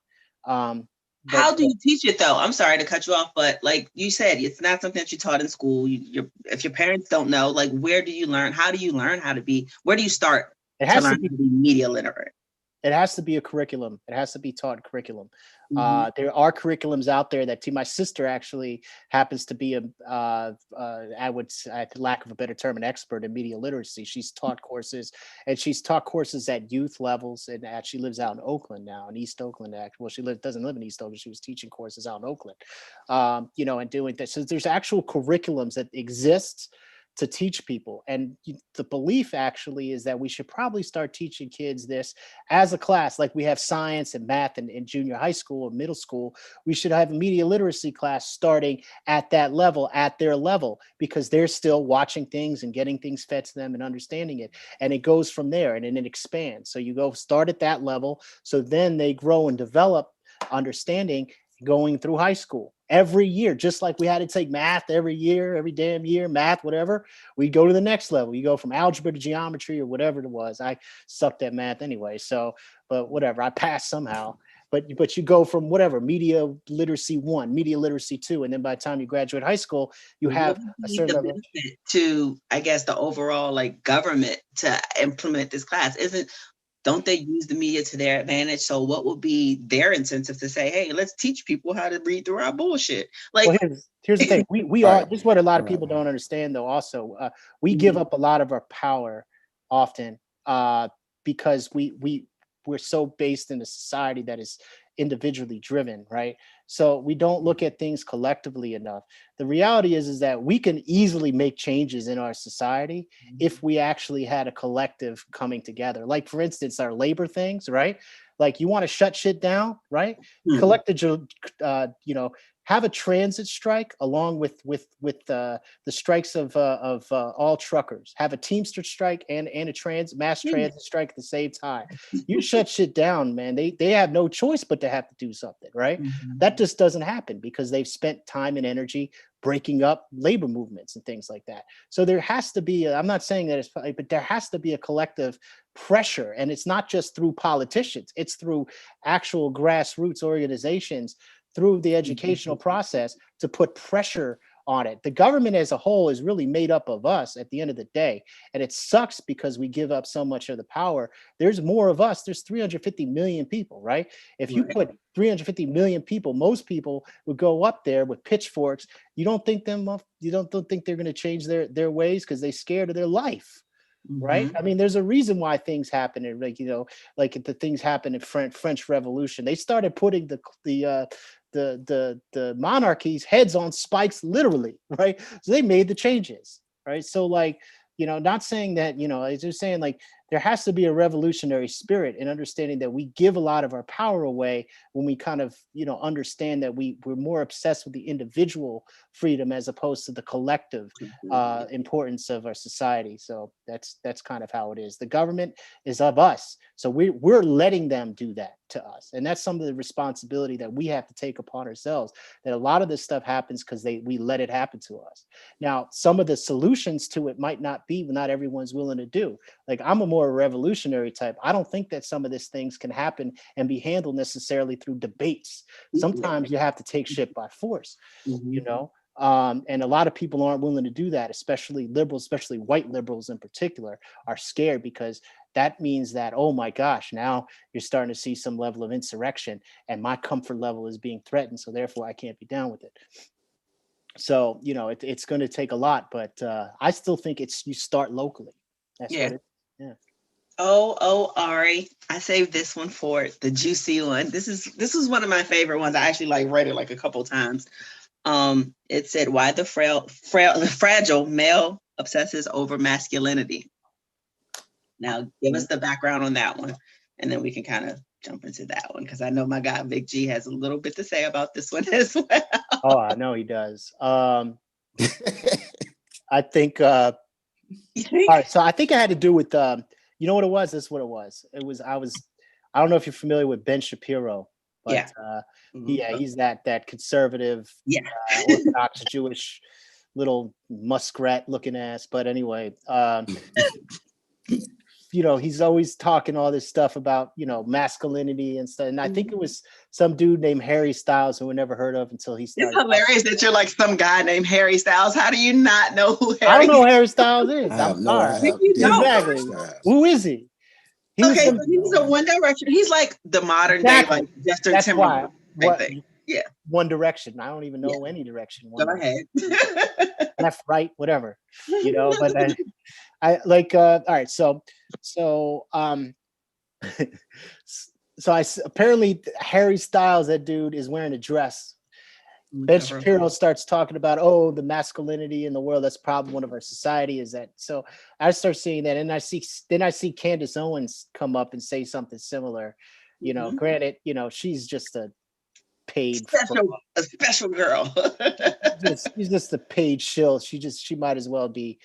How do you teach it though? I'm sorry to cut you off, but like you said, it's not something that you taught in school. If your parents don't know, like, where do you learn? How do you learn how to be? Where do you start to learn how to be media literate? It has to be a curriculum. It has to be taught curriculum. There are curriculums out there that my sister actually happens to be I would, at lack of a better term, an expert in media literacy. She's taught courses, and she's taught courses at youth levels, and she lives out in Oakland now, in East Oakland. Well, doesn't live in East Oakland. She was teaching courses out in Oakland, and doing that. So there's actual curriculums that exist to teach people. And the belief actually is that we should probably start teaching kids this as a class, like we have science and math in junior high school and middle school. We should have a media literacy class starting at that level, at their level, because they're still watching things and getting things fed to them and understanding it. And it goes from there, and then it expands. So you go start at that level. So then they grow and develop understanding going through high school every year, just like we had to take math every year, every damn year, math, whatever. We go to the next level. You go from algebra to geometry or whatever it was. I sucked at math anyway. So, but whatever, I passed somehow. But you go from whatever, media literacy 1, media literacy 2, and then by the time you graduate high school, you have a certain level to, I guess, the overall like government to implement this class. Don't they use the media to their advantage? So what would be their incentive to say, hey, let's teach people how to read through our bullshit? Like, well, here's the thing. We are, this is what a lot of people don't understand though. Also, we give up a lot of our power often because we're so based in a society that is individually driven, right? So we don't look at things collectively enough. The reality is that we can easily make changes in our society if we actually had a collective coming together. Like, for instance, our labor things, right? Like, you want to shut shit down, right? Collective, have a transit strike along with the strikes of all truckers. Have a Teamster strike and a mass transit strike at the same time. You shut shit down, man. They have no choice but to have to do something, right? That just doesn't happen because they've spent time and energy breaking up labor movements and things like that. So there has to be, I'm not saying that but there has to be a collective pressure. And it's not just through politicians, it's through actual grassroots organizations, through the educational process, to put pressure on it. The government as a whole is really made up of us at the end of the day. And it sucks because we give up so much of the power. There's more of us. There's 350 million people, right? If you put 350 million people, most people would go up there with pitchforks. You don't think they're going to change their ways because they're scared of their life. Right. I mean, there's a reason why things happen. And like the things happen in French Revolution. They started putting the monarchies' heads on spikes, literally. Right. So they made the changes. Right. So not saying that, it's just saying like there has to be a revolutionary spirit in understanding that we give a lot of our power away when we kind of, understand that we're more obsessed with the individual freedom as opposed to the collective importance of our society. So that's kind of how it is. The government is of us. So we're letting them do that to us. And that's some of the responsibility that we have to take upon ourselves, that a lot of this stuff happens because we let it happen to us. Now, some of the solutions to it might not everyone's willing to do. Like, I'm a more revolutionary type. I don't think that some of these things can happen and be handled necessarily through debates. Sometimes you have to take shit by force, and a lot of people aren't willing to do that, especially liberals, especially white liberals in particular, are scared because that means that, oh my gosh, now you're starting to see some level of insurrection and my comfort level is being threatened. So therefore I can't be down with it. So, it's going to take a lot, but I still think you start locally. That's what it is. Yeah. Oh, Ari, I saved this one for the juicy one. This is one of my favorite ones. I actually read it a couple times. It said, why the fragile male obsesses over masculinity. Now, give us the background on that one, and then we can kind of jump into that one, because I know my guy Vic G has a little bit to say about this one as well. Oh, I know he does. I think all right, so I think I had to do with you know what it was? This is what it was. I don't know if you're familiar with Ben Shapiro, but he's that conservative, Orthodox Jewish little muskrat looking ass. But anyway, he's always talking all this stuff about, masculinity and stuff. And I think it was some dude named Harry Styles who we never heard of until he started. It's hilarious that you're like some guy named Harry Styles. How do you not know who Harry? I don't know who Harry Styles is. I have no idea. Exactly. Who is he? He was Okay, in, so he's a One Direction. He's like the modern exactly. day, like Justin That's why. Timberlake type What thing. Yeah, One Direction? I don't even yeah. know any direction. Go One Direction. ahead. Left, right, whatever. But I like. All right, so so apparently Harry Styles, that dude, is wearing a dress. Ben Shapiro starts talking about, oh, the masculinity in the world. That's probably one of our society. Is that so? I start seeing that, and I see Candace Owens come up and say something similar. Granted, she's just a paid a special girl. she's just a paid shill. She might as well be,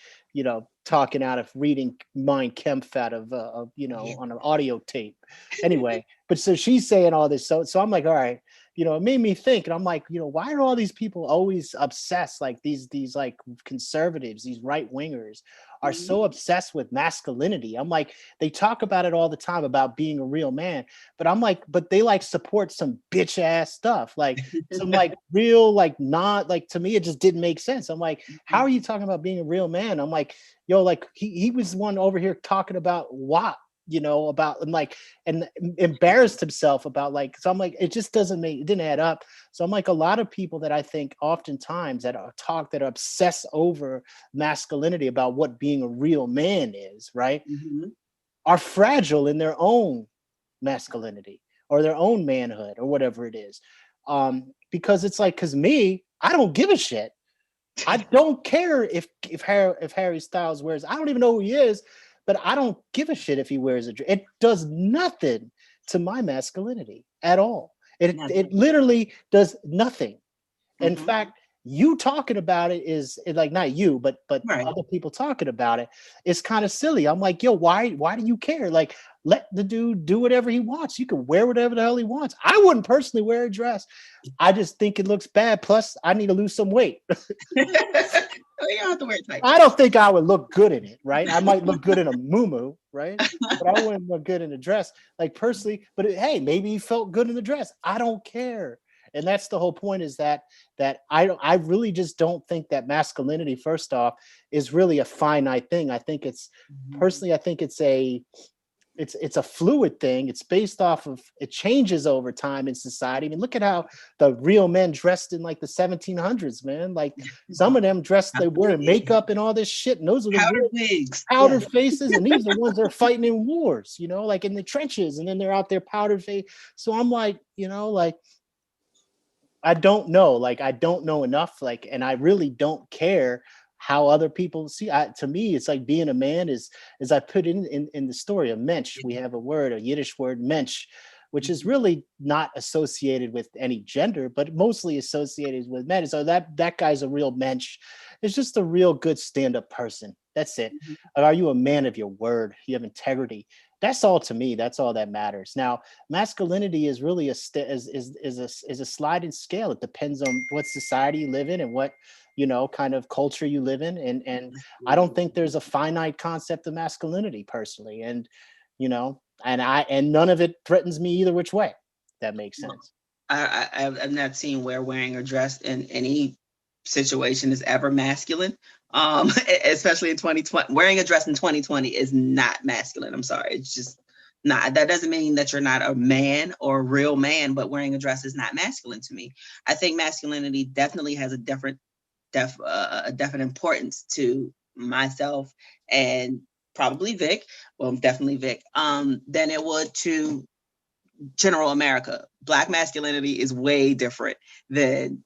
talking out of reading Mein Kampf out of on an audio tape. Anyway, but so she's saying all this. So I'm like, all right, it made me think, and I'm like, why are all these people always obsessed? Like these like conservatives, these right wingers are so obsessed with masculinity. I'm like, they talk about it all the time about being a real man, but I'm like, but they like support some bitch ass stuff, like some like real, like not like, to me it just didn't make sense. I'm like, how are you talking about being a real man? I'm like, yo, like he was one over here talking about what, about, and like, and embarrassed himself about, like, so I'm like, it didn't add up. So I'm like, a lot of people that I think oftentimes that are obsessed over masculinity, about what being a real man is, right, are fragile in their own masculinity or their own manhood or whatever it is. Because it's like, because me, I don't give a shit. I don't care if Harry Styles wears, I don't even know who he is, but I don't give a shit if he wears a dress. It does nothing to my masculinity at all. It literally does nothing. In fact, you talking about it is like, not you, but right. Other people talking about it is kind of silly. I'm like, yo, why do you care? Like, let the dude do whatever he wants. You can wear whatever the hell he wants. I wouldn't personally wear a dress. I just think it looks bad. Plus, I need to lose some weight. You don't have to wear it tight. I don't think I would look good in it, right? I might look good in a muumuu, right? But I wouldn't look good in a dress, like, personally. But hey, maybe he felt good in the dress. I don't care. And that's the whole point, is that I really just don't think that masculinity, first off, is really a finite thing. I think it's personally, I think it's a fluid thing. It's based off of, it changes over time in society. I mean, look at how the real men dressed in like the 1700s, man. Like, some of them dressed, they wearing makeup and all this shit. And those are the powdered wigs, powdered faces. And these are the ones that are fighting in wars, like in the trenches. And then they're out there powdered face. So I'm like, like, I don't know. Like, I don't know enough. Like, and I really don't care how other people see. To me, it's like being a man is, as I put in the story of mensch. We have a Yiddish word, mensch, which is really not associated with any gender, but mostly associated with men. So that guy's a real mensch. It's just a real good stand-up person. That's it. Are you a man of your word? You have integrity. That's all to me. That's all that matters. Now, masculinity is really a sliding scale. It depends on what society you live in and what kind of culture you live in. And I don't think there's a finite concept of masculinity, personally. And and none of it threatens me either which way. That makes sense. I've not seen where wearing a dress in any situation is ever masculine. Especially in 2020, wearing a dress in 2020 is not masculine. I'm sorry. It's just not. That doesn't mean that you're not a man or a real man, but wearing a dress is not masculine to me. I think masculinity definitely has a definite importance to myself and probably Vic, well, definitely Vic, than it would to general America. Black masculinity is way different than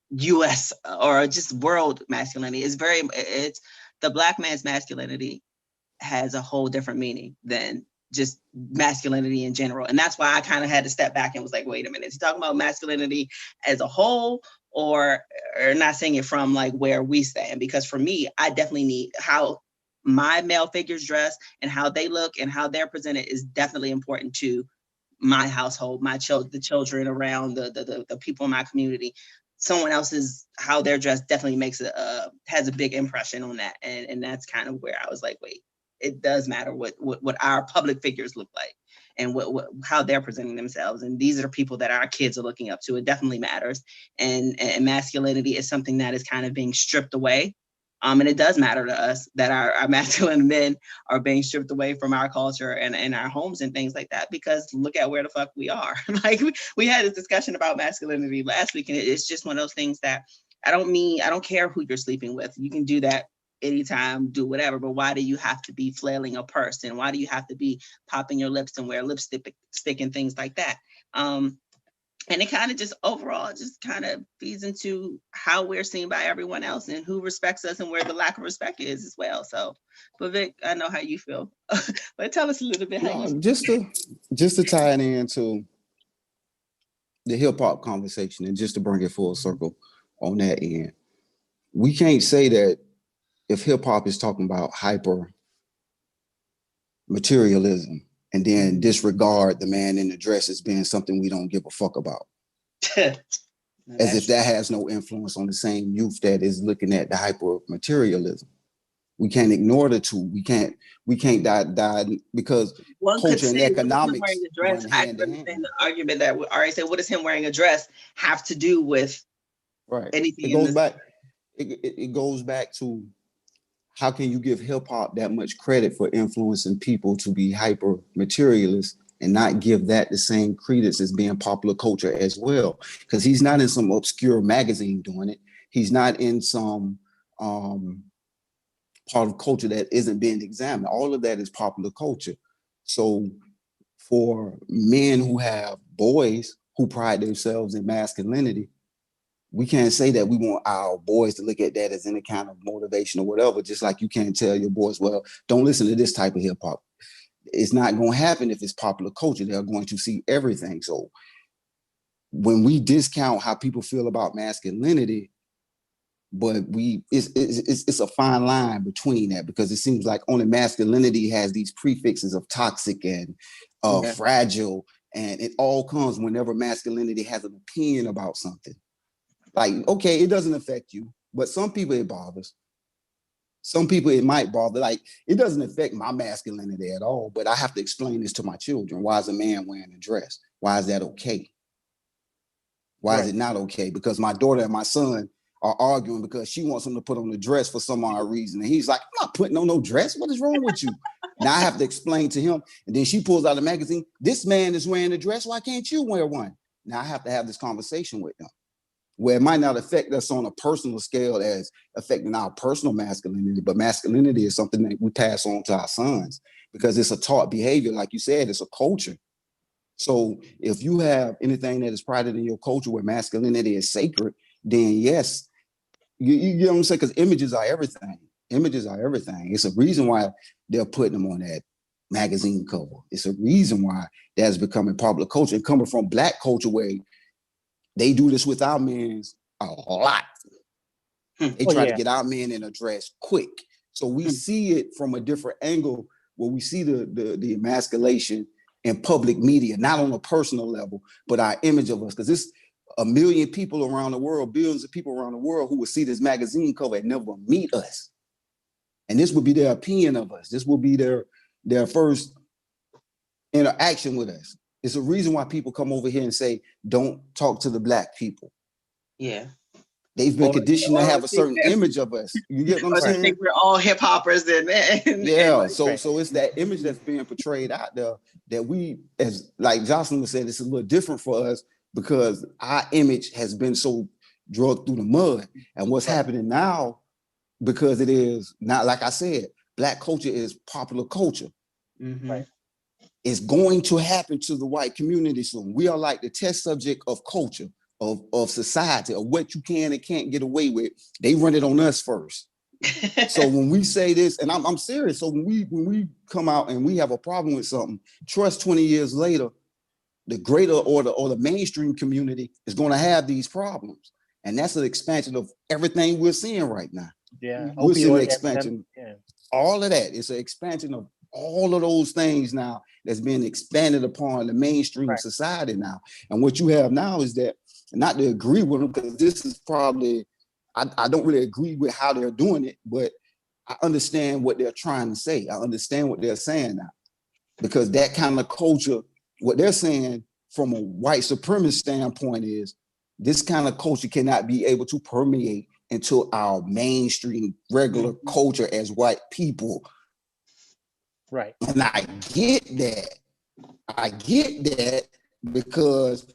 US or just world masculinity. It's the Black man's masculinity has a whole different meaning than just masculinity in general. And that's why I kind of had to step back and was like, wait a minute, is he talking about masculinity as a whole, or not saying it from like where we stand? Because for me, I definitely need how my male figures dress and how they look and how they're presented is definitely important to my household, the children around, the people in my community. Someone else's, how they're dressed definitely has a big impression on that. And that's kind of where I was like, wait, it does matter what our public figures look like and how they're presenting themselves. And these are people that our kids are looking up to. It definitely matters. And masculinity is something that is kind of being stripped away And it does matter to us that our masculine men are being stripped away from our culture and our homes and things like that, because look at where the fuck we are. Like we had this discussion about masculinity last week, and it's just one of those things that I don't care who you're sleeping with. You can do that anytime, do whatever, but why do you have to be flailing a purse? And why do you have to be popping your lips and wear lipstick and things like that? And it kind of just overall just kind of feeds into how we're seen by everyone else and who respects us and where the lack of respect is as well. So, but Vic, I know how you feel, but tell us a little bit how you feel. Just to tie it into the hip hop conversation and just to bring it full circle on that end, we can't say that if hip hop is talking about hyper materialism and then disregard the man in the dress as being something we don't give a fuck about. As if that has no influence on the same youth that is looking at the hyper materialism. We can't ignore the two. We can't die because one culture and economics wearing a dress. I understand the argument that Ari said, what does him wearing a dress have to do with anything? It goes back to, how can you give hip hop that much credit for influencing people to be hyper materialist and not give that the same credence as being popular culture as well? Because he's not in some obscure magazine doing it. He's not in some part of culture that isn't being examined. All of that is popular culture. So for men who have boys who pride themselves in masculinity, we can't say that we want our boys to look at that as any kind of motivation or whatever, just like you can't tell your boys, well, don't listen to this type of hip hop. It's not going to happen if it's popular culture. They're going to see everything. So when we discount how people feel about masculinity, but it's a fine line between that, because it seems like only masculinity has these prefixes of toxic and fragile, and it all comes whenever masculinity has an opinion about something. Like, okay, it doesn't affect you, but some people it bothers. Some people it might bother. Like, it doesn't affect my masculinity at all, but I have to explain this to my children. Why is a man wearing a dress? Why is that okay? Why is it not okay? Because my daughter and my son are arguing because she wants him to put on a dress for some odd reason. And he's like, I'm not putting on no dress. What is wrong with you? Now I have to explain to him. And then she pulls out a magazine. This man is wearing a dress. Why can't you wear one? Now I have to have this conversation with them, where it might not affect us on a personal scale as affecting our personal masculinity, but masculinity is something that we pass on to our sons because it's a taught behavior. Like you said, it's a culture. So if you have anything that is prided in your culture where masculinity is sacred, then yes, you know what I'm saying? Because images are everything. Images are everything. It's a reason why they're putting them on that magazine cover. It's a reason why that's becoming popular culture. And coming from Black culture, where they do this with our men a lot. They try to get our men in a dress quick. So we see it from a different angle, where we see the emasculation in public media, not on a personal level, but our image of us. Because it's a million people around the world, billions of people around the world who will see this magazine cover and never meet us. And this would be their opinion of us. This will be their first interaction with us. It's a reason why people come over here and say, don't talk to the Black people. Yeah. They've been conditioned to have a certain image of us. You get what I'm saying? I think we're all hip hoppers and so it's that image that's being portrayed out there that we, as like Jocelyn said, it's a little different for us because our image has been so drugged through the mud. And what's happening now, because it is not, like I said, Black culture is popular culture. Mm-hmm. Right. It's going to happen to the white community soon. We are like the test subject of culture, of society, of what you can and can't get away with. They run it on us first. So when we say this, and I'm serious, so when we come out and we have a problem with something, trust 20 years later, the greater or the mainstream community is going to have these problems. And that's an expansion of everything we're seeing right now. Yeah. We're seeing an expansion. All of that. It's an expansion of all of those things now that's being expanded upon the mainstream society now. And what you have now is that, not to agree with them, because this is probably, I don't really agree with how they're doing it, but I understand what they're trying to say. I understand what they're saying now, because that kind of culture, what they're saying from a white supremacist standpoint is this kind of culture cannot be able to permeate into our mainstream regular culture as white people. Right. And I get that because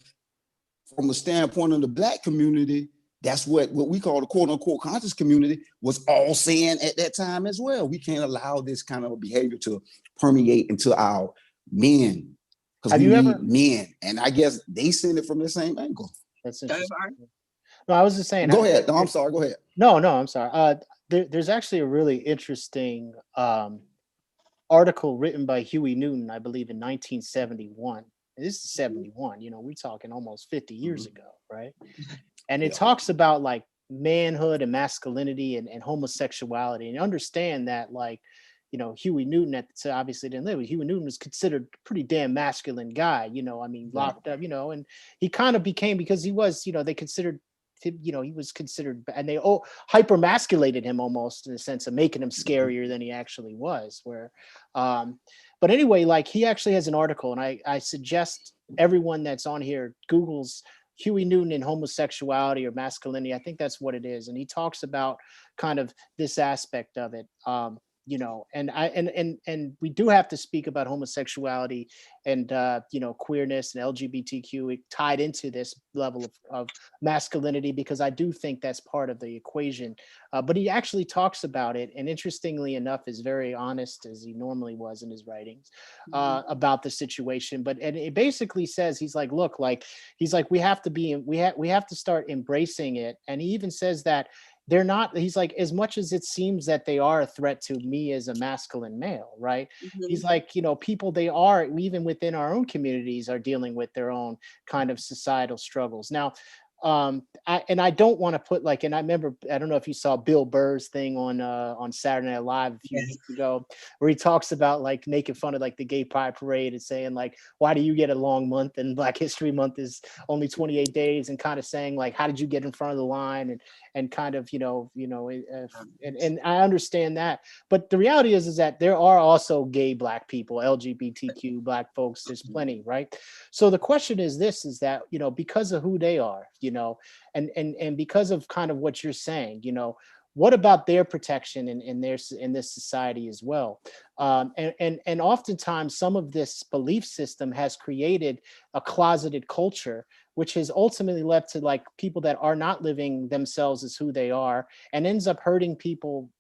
from the standpoint of the Black community, that's what we call the quote unquote conscious community was all saying at that time as well. We can't allow this kind of behavior to permeate into our men, because we need men. And I guess they send it from the same angle. That's interesting. No, I was just saying. Go ahead. No, I'm sorry. Go ahead. No, I'm sorry. There's actually a really interesting article written by Huey Newton, I believe, in 1971. This is 71. You know, we're talking almost 50 years ago, right? And it talks about like manhood and masculinity and homosexuality, and understand that, like, you know, Huey Newton obviously didn't live. Huey Newton was considered a pretty damn masculine guy, you know, I mean, locked up, you know, and he kind of became, because he was, you know, they considered him, you know, he was considered, and they hypermasculated him almost in the sense of making him scarier than he actually was. But anyway, like, he actually has an article, and I suggest everyone that's on here Googles Huey Newton and homosexuality or masculinity. I think that's what it is. And he talks about kind of this aspect of it. You know, and we do have to speak about homosexuality and you know, queerness and LGBTQ tied into this level of masculinity, because I do think that's part of the equation. But he actually talks about it, and interestingly enough, is very honest, as he normally was in his writings, about the situation. But and it basically says, he's like, look, like, he's like, we have to start embracing it. And he even says that they're not, he's like, as much as it seems that they are a threat to me as a masculine male, right? He's like, you know, people, they are, even within our own communities, are dealing with their own kind of societal struggles. Now, I don't want to put like, and I remember, I don't know if you saw Bill Burr's thing on Saturday Night Live a few weeks ago, where he talks about like making fun of like the gay pride parade and saying like, why do you get a long month and Black History Month is only 28 days, and kind of saying like, how did you get in front of the line, and kind of, and I understand that, but the reality is that there are also gay Black people, LGBTQ Black folks, there's plenty, right? So the question is this, is that, you know, because of who they are, you know, and because of kind of what you're saying, you know, what about their protection in this society as well? And oftentimes some of this belief system has created a closeted culture, which has ultimately led to like people that are not living themselves as who they are, and ends up hurting people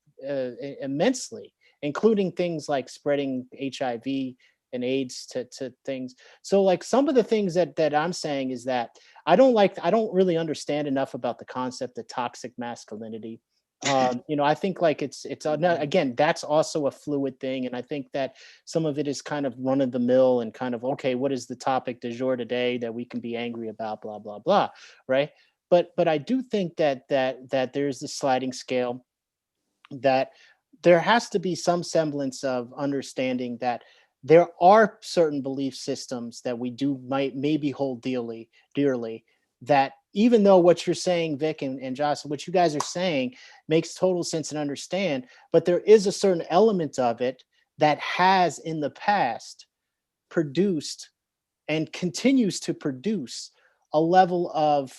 immensely, including things like spreading HIV and AIDS to things. So like some of the things that I'm saying is that I don't really understand enough about the concept of toxic masculinity. You know, I think like it's again, that's also a fluid thing. And I think that some of it is kind of run of the mill and kind of, okay, what is the topic du jour today that we can be angry about, blah, blah, blah. Right. But I do think that there's the sliding scale, that there has to be some semblance of understanding that there are certain belief systems that we maybe hold dearly, that even though what you're saying, Vic and Josh, what you guys are saying makes total sense and understand, but there is a certain element of it that has in the past produced and continues to produce a level of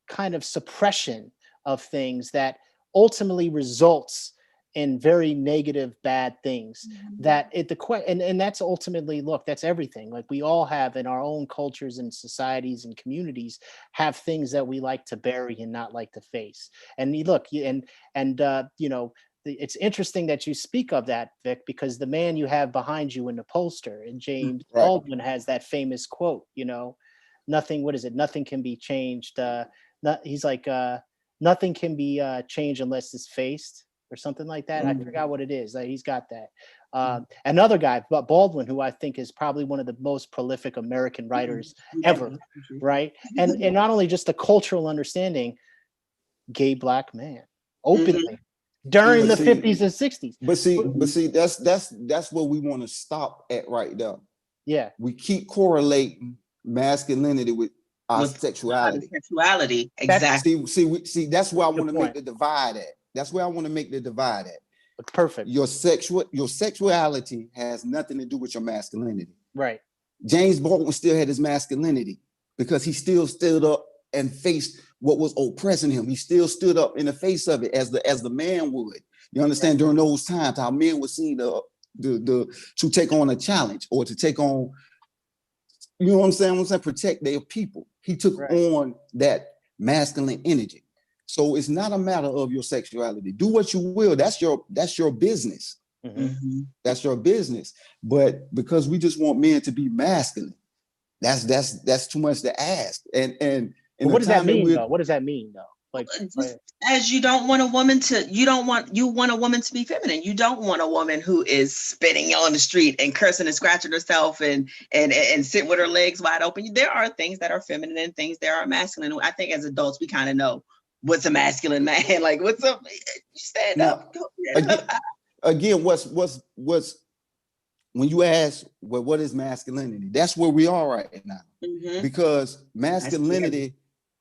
kind of suppression of things that ultimately results in very negative, bad things. That and that's ultimately, look, that's everything. Like we all have in our own cultures and societies and communities have things that we like to bury and not like to face. And look, you know, it's interesting that you speak of that, Vic, because the man you have behind you in the poster, and James Baldwin has that famous quote, you know, nothing can be changed. He's like, nothing can be changed unless it's faced, or something like that. I forgot what it is. He's got that. Another guy, Baldwin, who I think is probably one of the most prolific American writers ever, right? And not only just the cultural understanding, gay Black man, openly, during the 50s and 60s. But see, that's what we want to stop at right there. Yeah. We keep correlating masculinity with our sexuality. Exactly. See, that's where I want to make the divide at. That's where I want to make the divide at. Perfect. Your sexuality has nothing to do with your masculinity. Right. James Baldwin still had his masculinity because he still stood up and faced what was oppressing him. He still stood up in the face of it as the man would. You understand? During those times, how men were seen to take on a challenge or to take on, you know what I'm saying? Protect their people. He took on that masculine energy. So it's not a matter of your sexuality. Do what you will. That's your business. Mm-hmm. That's your business. But because we just want men to be masculine, that's too much to ask. And what does that mean though? What does that mean though? Like, as you don't want a woman to, you want a woman to be feminine. You don't want a woman who is spitting on the street and cursing and scratching herself and sitting with her legs wide open. There are things that are feminine and things that are masculine. I think as adults, we kind of know what's a masculine man. Like, what's up? You stand up. Again, what's when you ask, well, what is masculinity? That's where we are right now. Mm-hmm. Because masculinity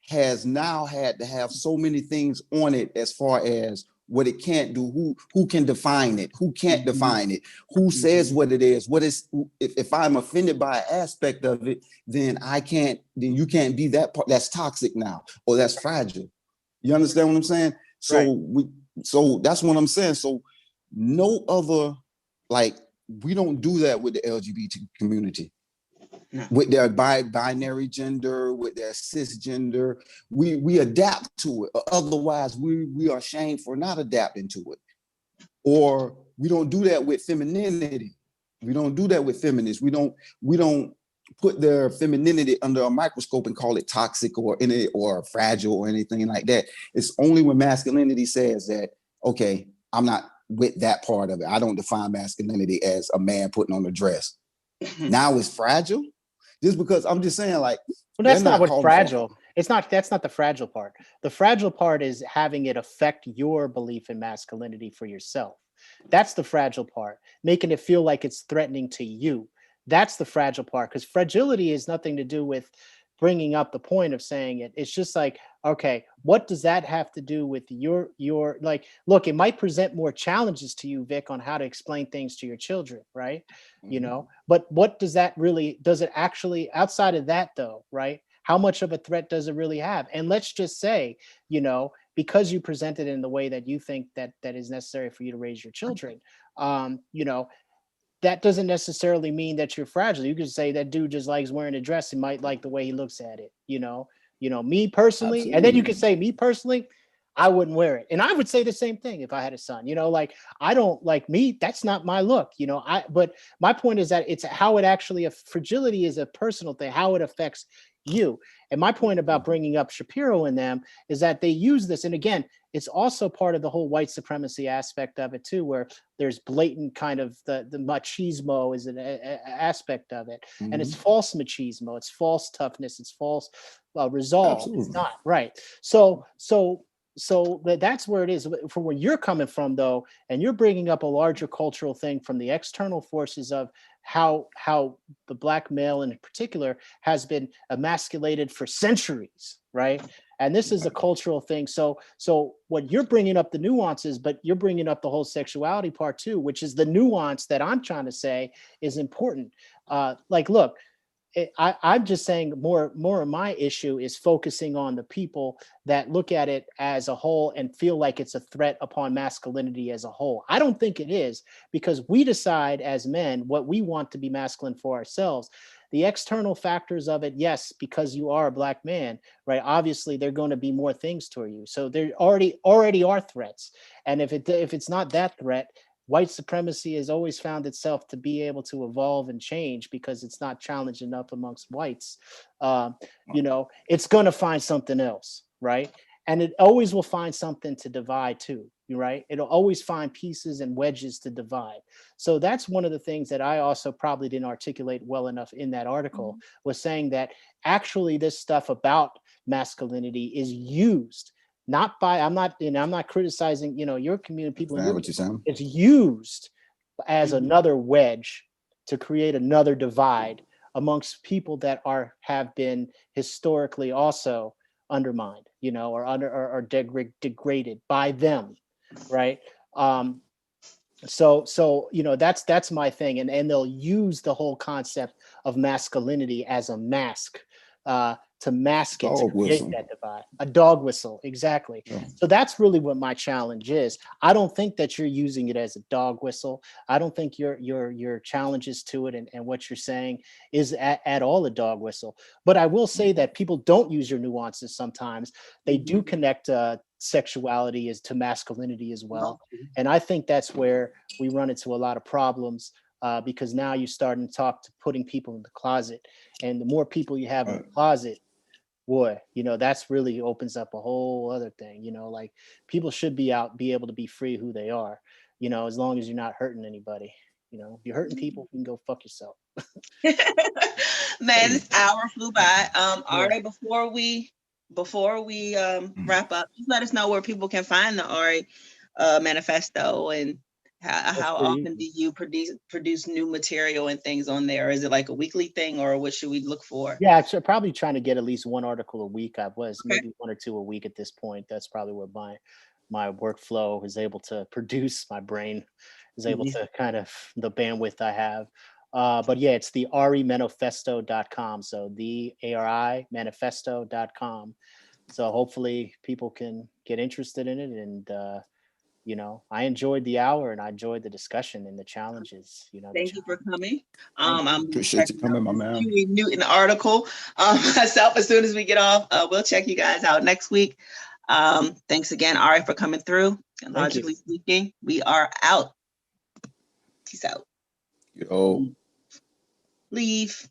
has now had to have so many things on it as far as what it can't do, who can define it, who can't define it, who says what it is, if I'm offended by an aspect of it, then you can't be that part. That's toxic now, or that's fragile. You understand what I'm saying? So that's what I'm saying. So no other, like, we don't do that with the LGBT community. No. With their binary gender, with their cisgender, we adapt to it. Otherwise, we are shamed for not adapting to it. Or we don't do that with femininity. We don't do that with feminists. We don't put their femininity under a microscope and call it toxic or fragile or anything like that. It's only when masculinity says that, okay, I'm not with that part of it. I don't define masculinity as a man putting on a dress. Now it's fragile. Just because I'm just saying, like, well, that's not what fragile. It's not. That's not the fragile part. The fragile part is having it affect your belief in masculinity for yourself. That's the fragile part. Making it feel like it's threatening to you. That's the fragile part. Because fragility is nothing to do with bringing up the point of saying it. It's just like, okay, what does that have to do with your like, look, it might present more challenges to you, Vic, on how to explain things to your children, right? Mm-hmm. You know, but what does it actually, outside of that though, right? How much of a threat does it really have? And let's just say, you know, because you present it in the way that you think that is necessary for you to raise your children, you know, that doesn't necessarily mean that you're fragile. You could say that dude just likes wearing a dress. He might like the way he looks at it, you know, me personally. Absolutely. And then you could say, me personally, I wouldn't wear it. And I would say the same thing if I had a son, you know, like, I don't like me. That's not my look, you know, but my point is that it's how it actually, fragility is a personal thing, how it affects you. And my point about bringing up Shapiro and them is that they use this. And again, it's also part of the whole white supremacy aspect of it too, where there's blatant kind of the machismo is an aspect of it. Mm-hmm. And it's false machismo. It's false toughness. It's false resolve. Absolutely. It's not right. So that's where it is. From where you're coming from though, and you're bringing up a larger cultural thing from the external forces of how the Black male in particular has been emasculated for centuries, right? And this is a cultural thing. So what you're bringing up the nuances, but you're bringing up the whole sexuality part too, which is the nuance that I'm trying to say is important. Like, look, I'm just saying more of my issue is focusing on the people that look at it as a whole and feel like it's a threat upon masculinity as a whole. I don't think it is, because we decide as men what we want to be masculine for ourselves. The external factors of it, yes, because you are a Black man, right? Obviously, they're going to be more things to you. So there already are threats. And if it's not that threat, white supremacy has always found itself to be able to evolve and change because it's not challenged enough amongst whites. You know, it's going to find something else, right? And it always will find something to divide too, right? It'll always find pieces and wedges to divide. So that's one of the things that I also probably didn't articulate well enough in that article, was saying that actually this stuff about masculinity is used not by, I'm not criticizing, you know, your community, people. It's used as another wedge to create another divide amongst people that have been historically also undermined, you know, or degraded by them, right? So you know, that's my thing, and they'll use the whole concept of masculinity as a mask to mask it, to Dog create whistle. that divide. A dog whistle, exactly. Yeah. So that's really what my challenge is. I don't think that you're using it as a dog whistle. I don't think your challenges to it and what you're saying is at all a dog whistle. But I will say that people don't use your nuances sometimes. They do connect sexuality as to masculinity as well. And I think that's where we run into a lot of problems. Because now you're starting to talk to putting people in the closet, and the more people you have in the closet, boy, that's really opens up a whole other thing. Like people should be able to be free who they are, as long as you're not hurting anybody. If you're hurting people, you can go fuck yourself. Man, this hour flew by. Ari, before we wrap up, just let us know where people can find the Ari manifesto, and how often do you produce new material and things on there? Is it like a weekly thing, or what should we look for? Yeah, so probably trying to get at least one article a week. I was maybe one or two a week at this point. That's probably what my workflow is able to produce. My brain is able to kind of the bandwidth I have. But yeah, it's the arimanifesto.com. So the ARI manifesto.com. So hopefully people can get interested in it. And, I enjoyed the hour and I enjoyed the discussion and the challenges. Thank you for coming. I'm Appreciate you coming, my man. Newton article myself as soon as we get off. We'll check you guys out next week. Thanks again, Ari, for coming through. And Logically Speaking, we are out. Peace out. Yo. Leave.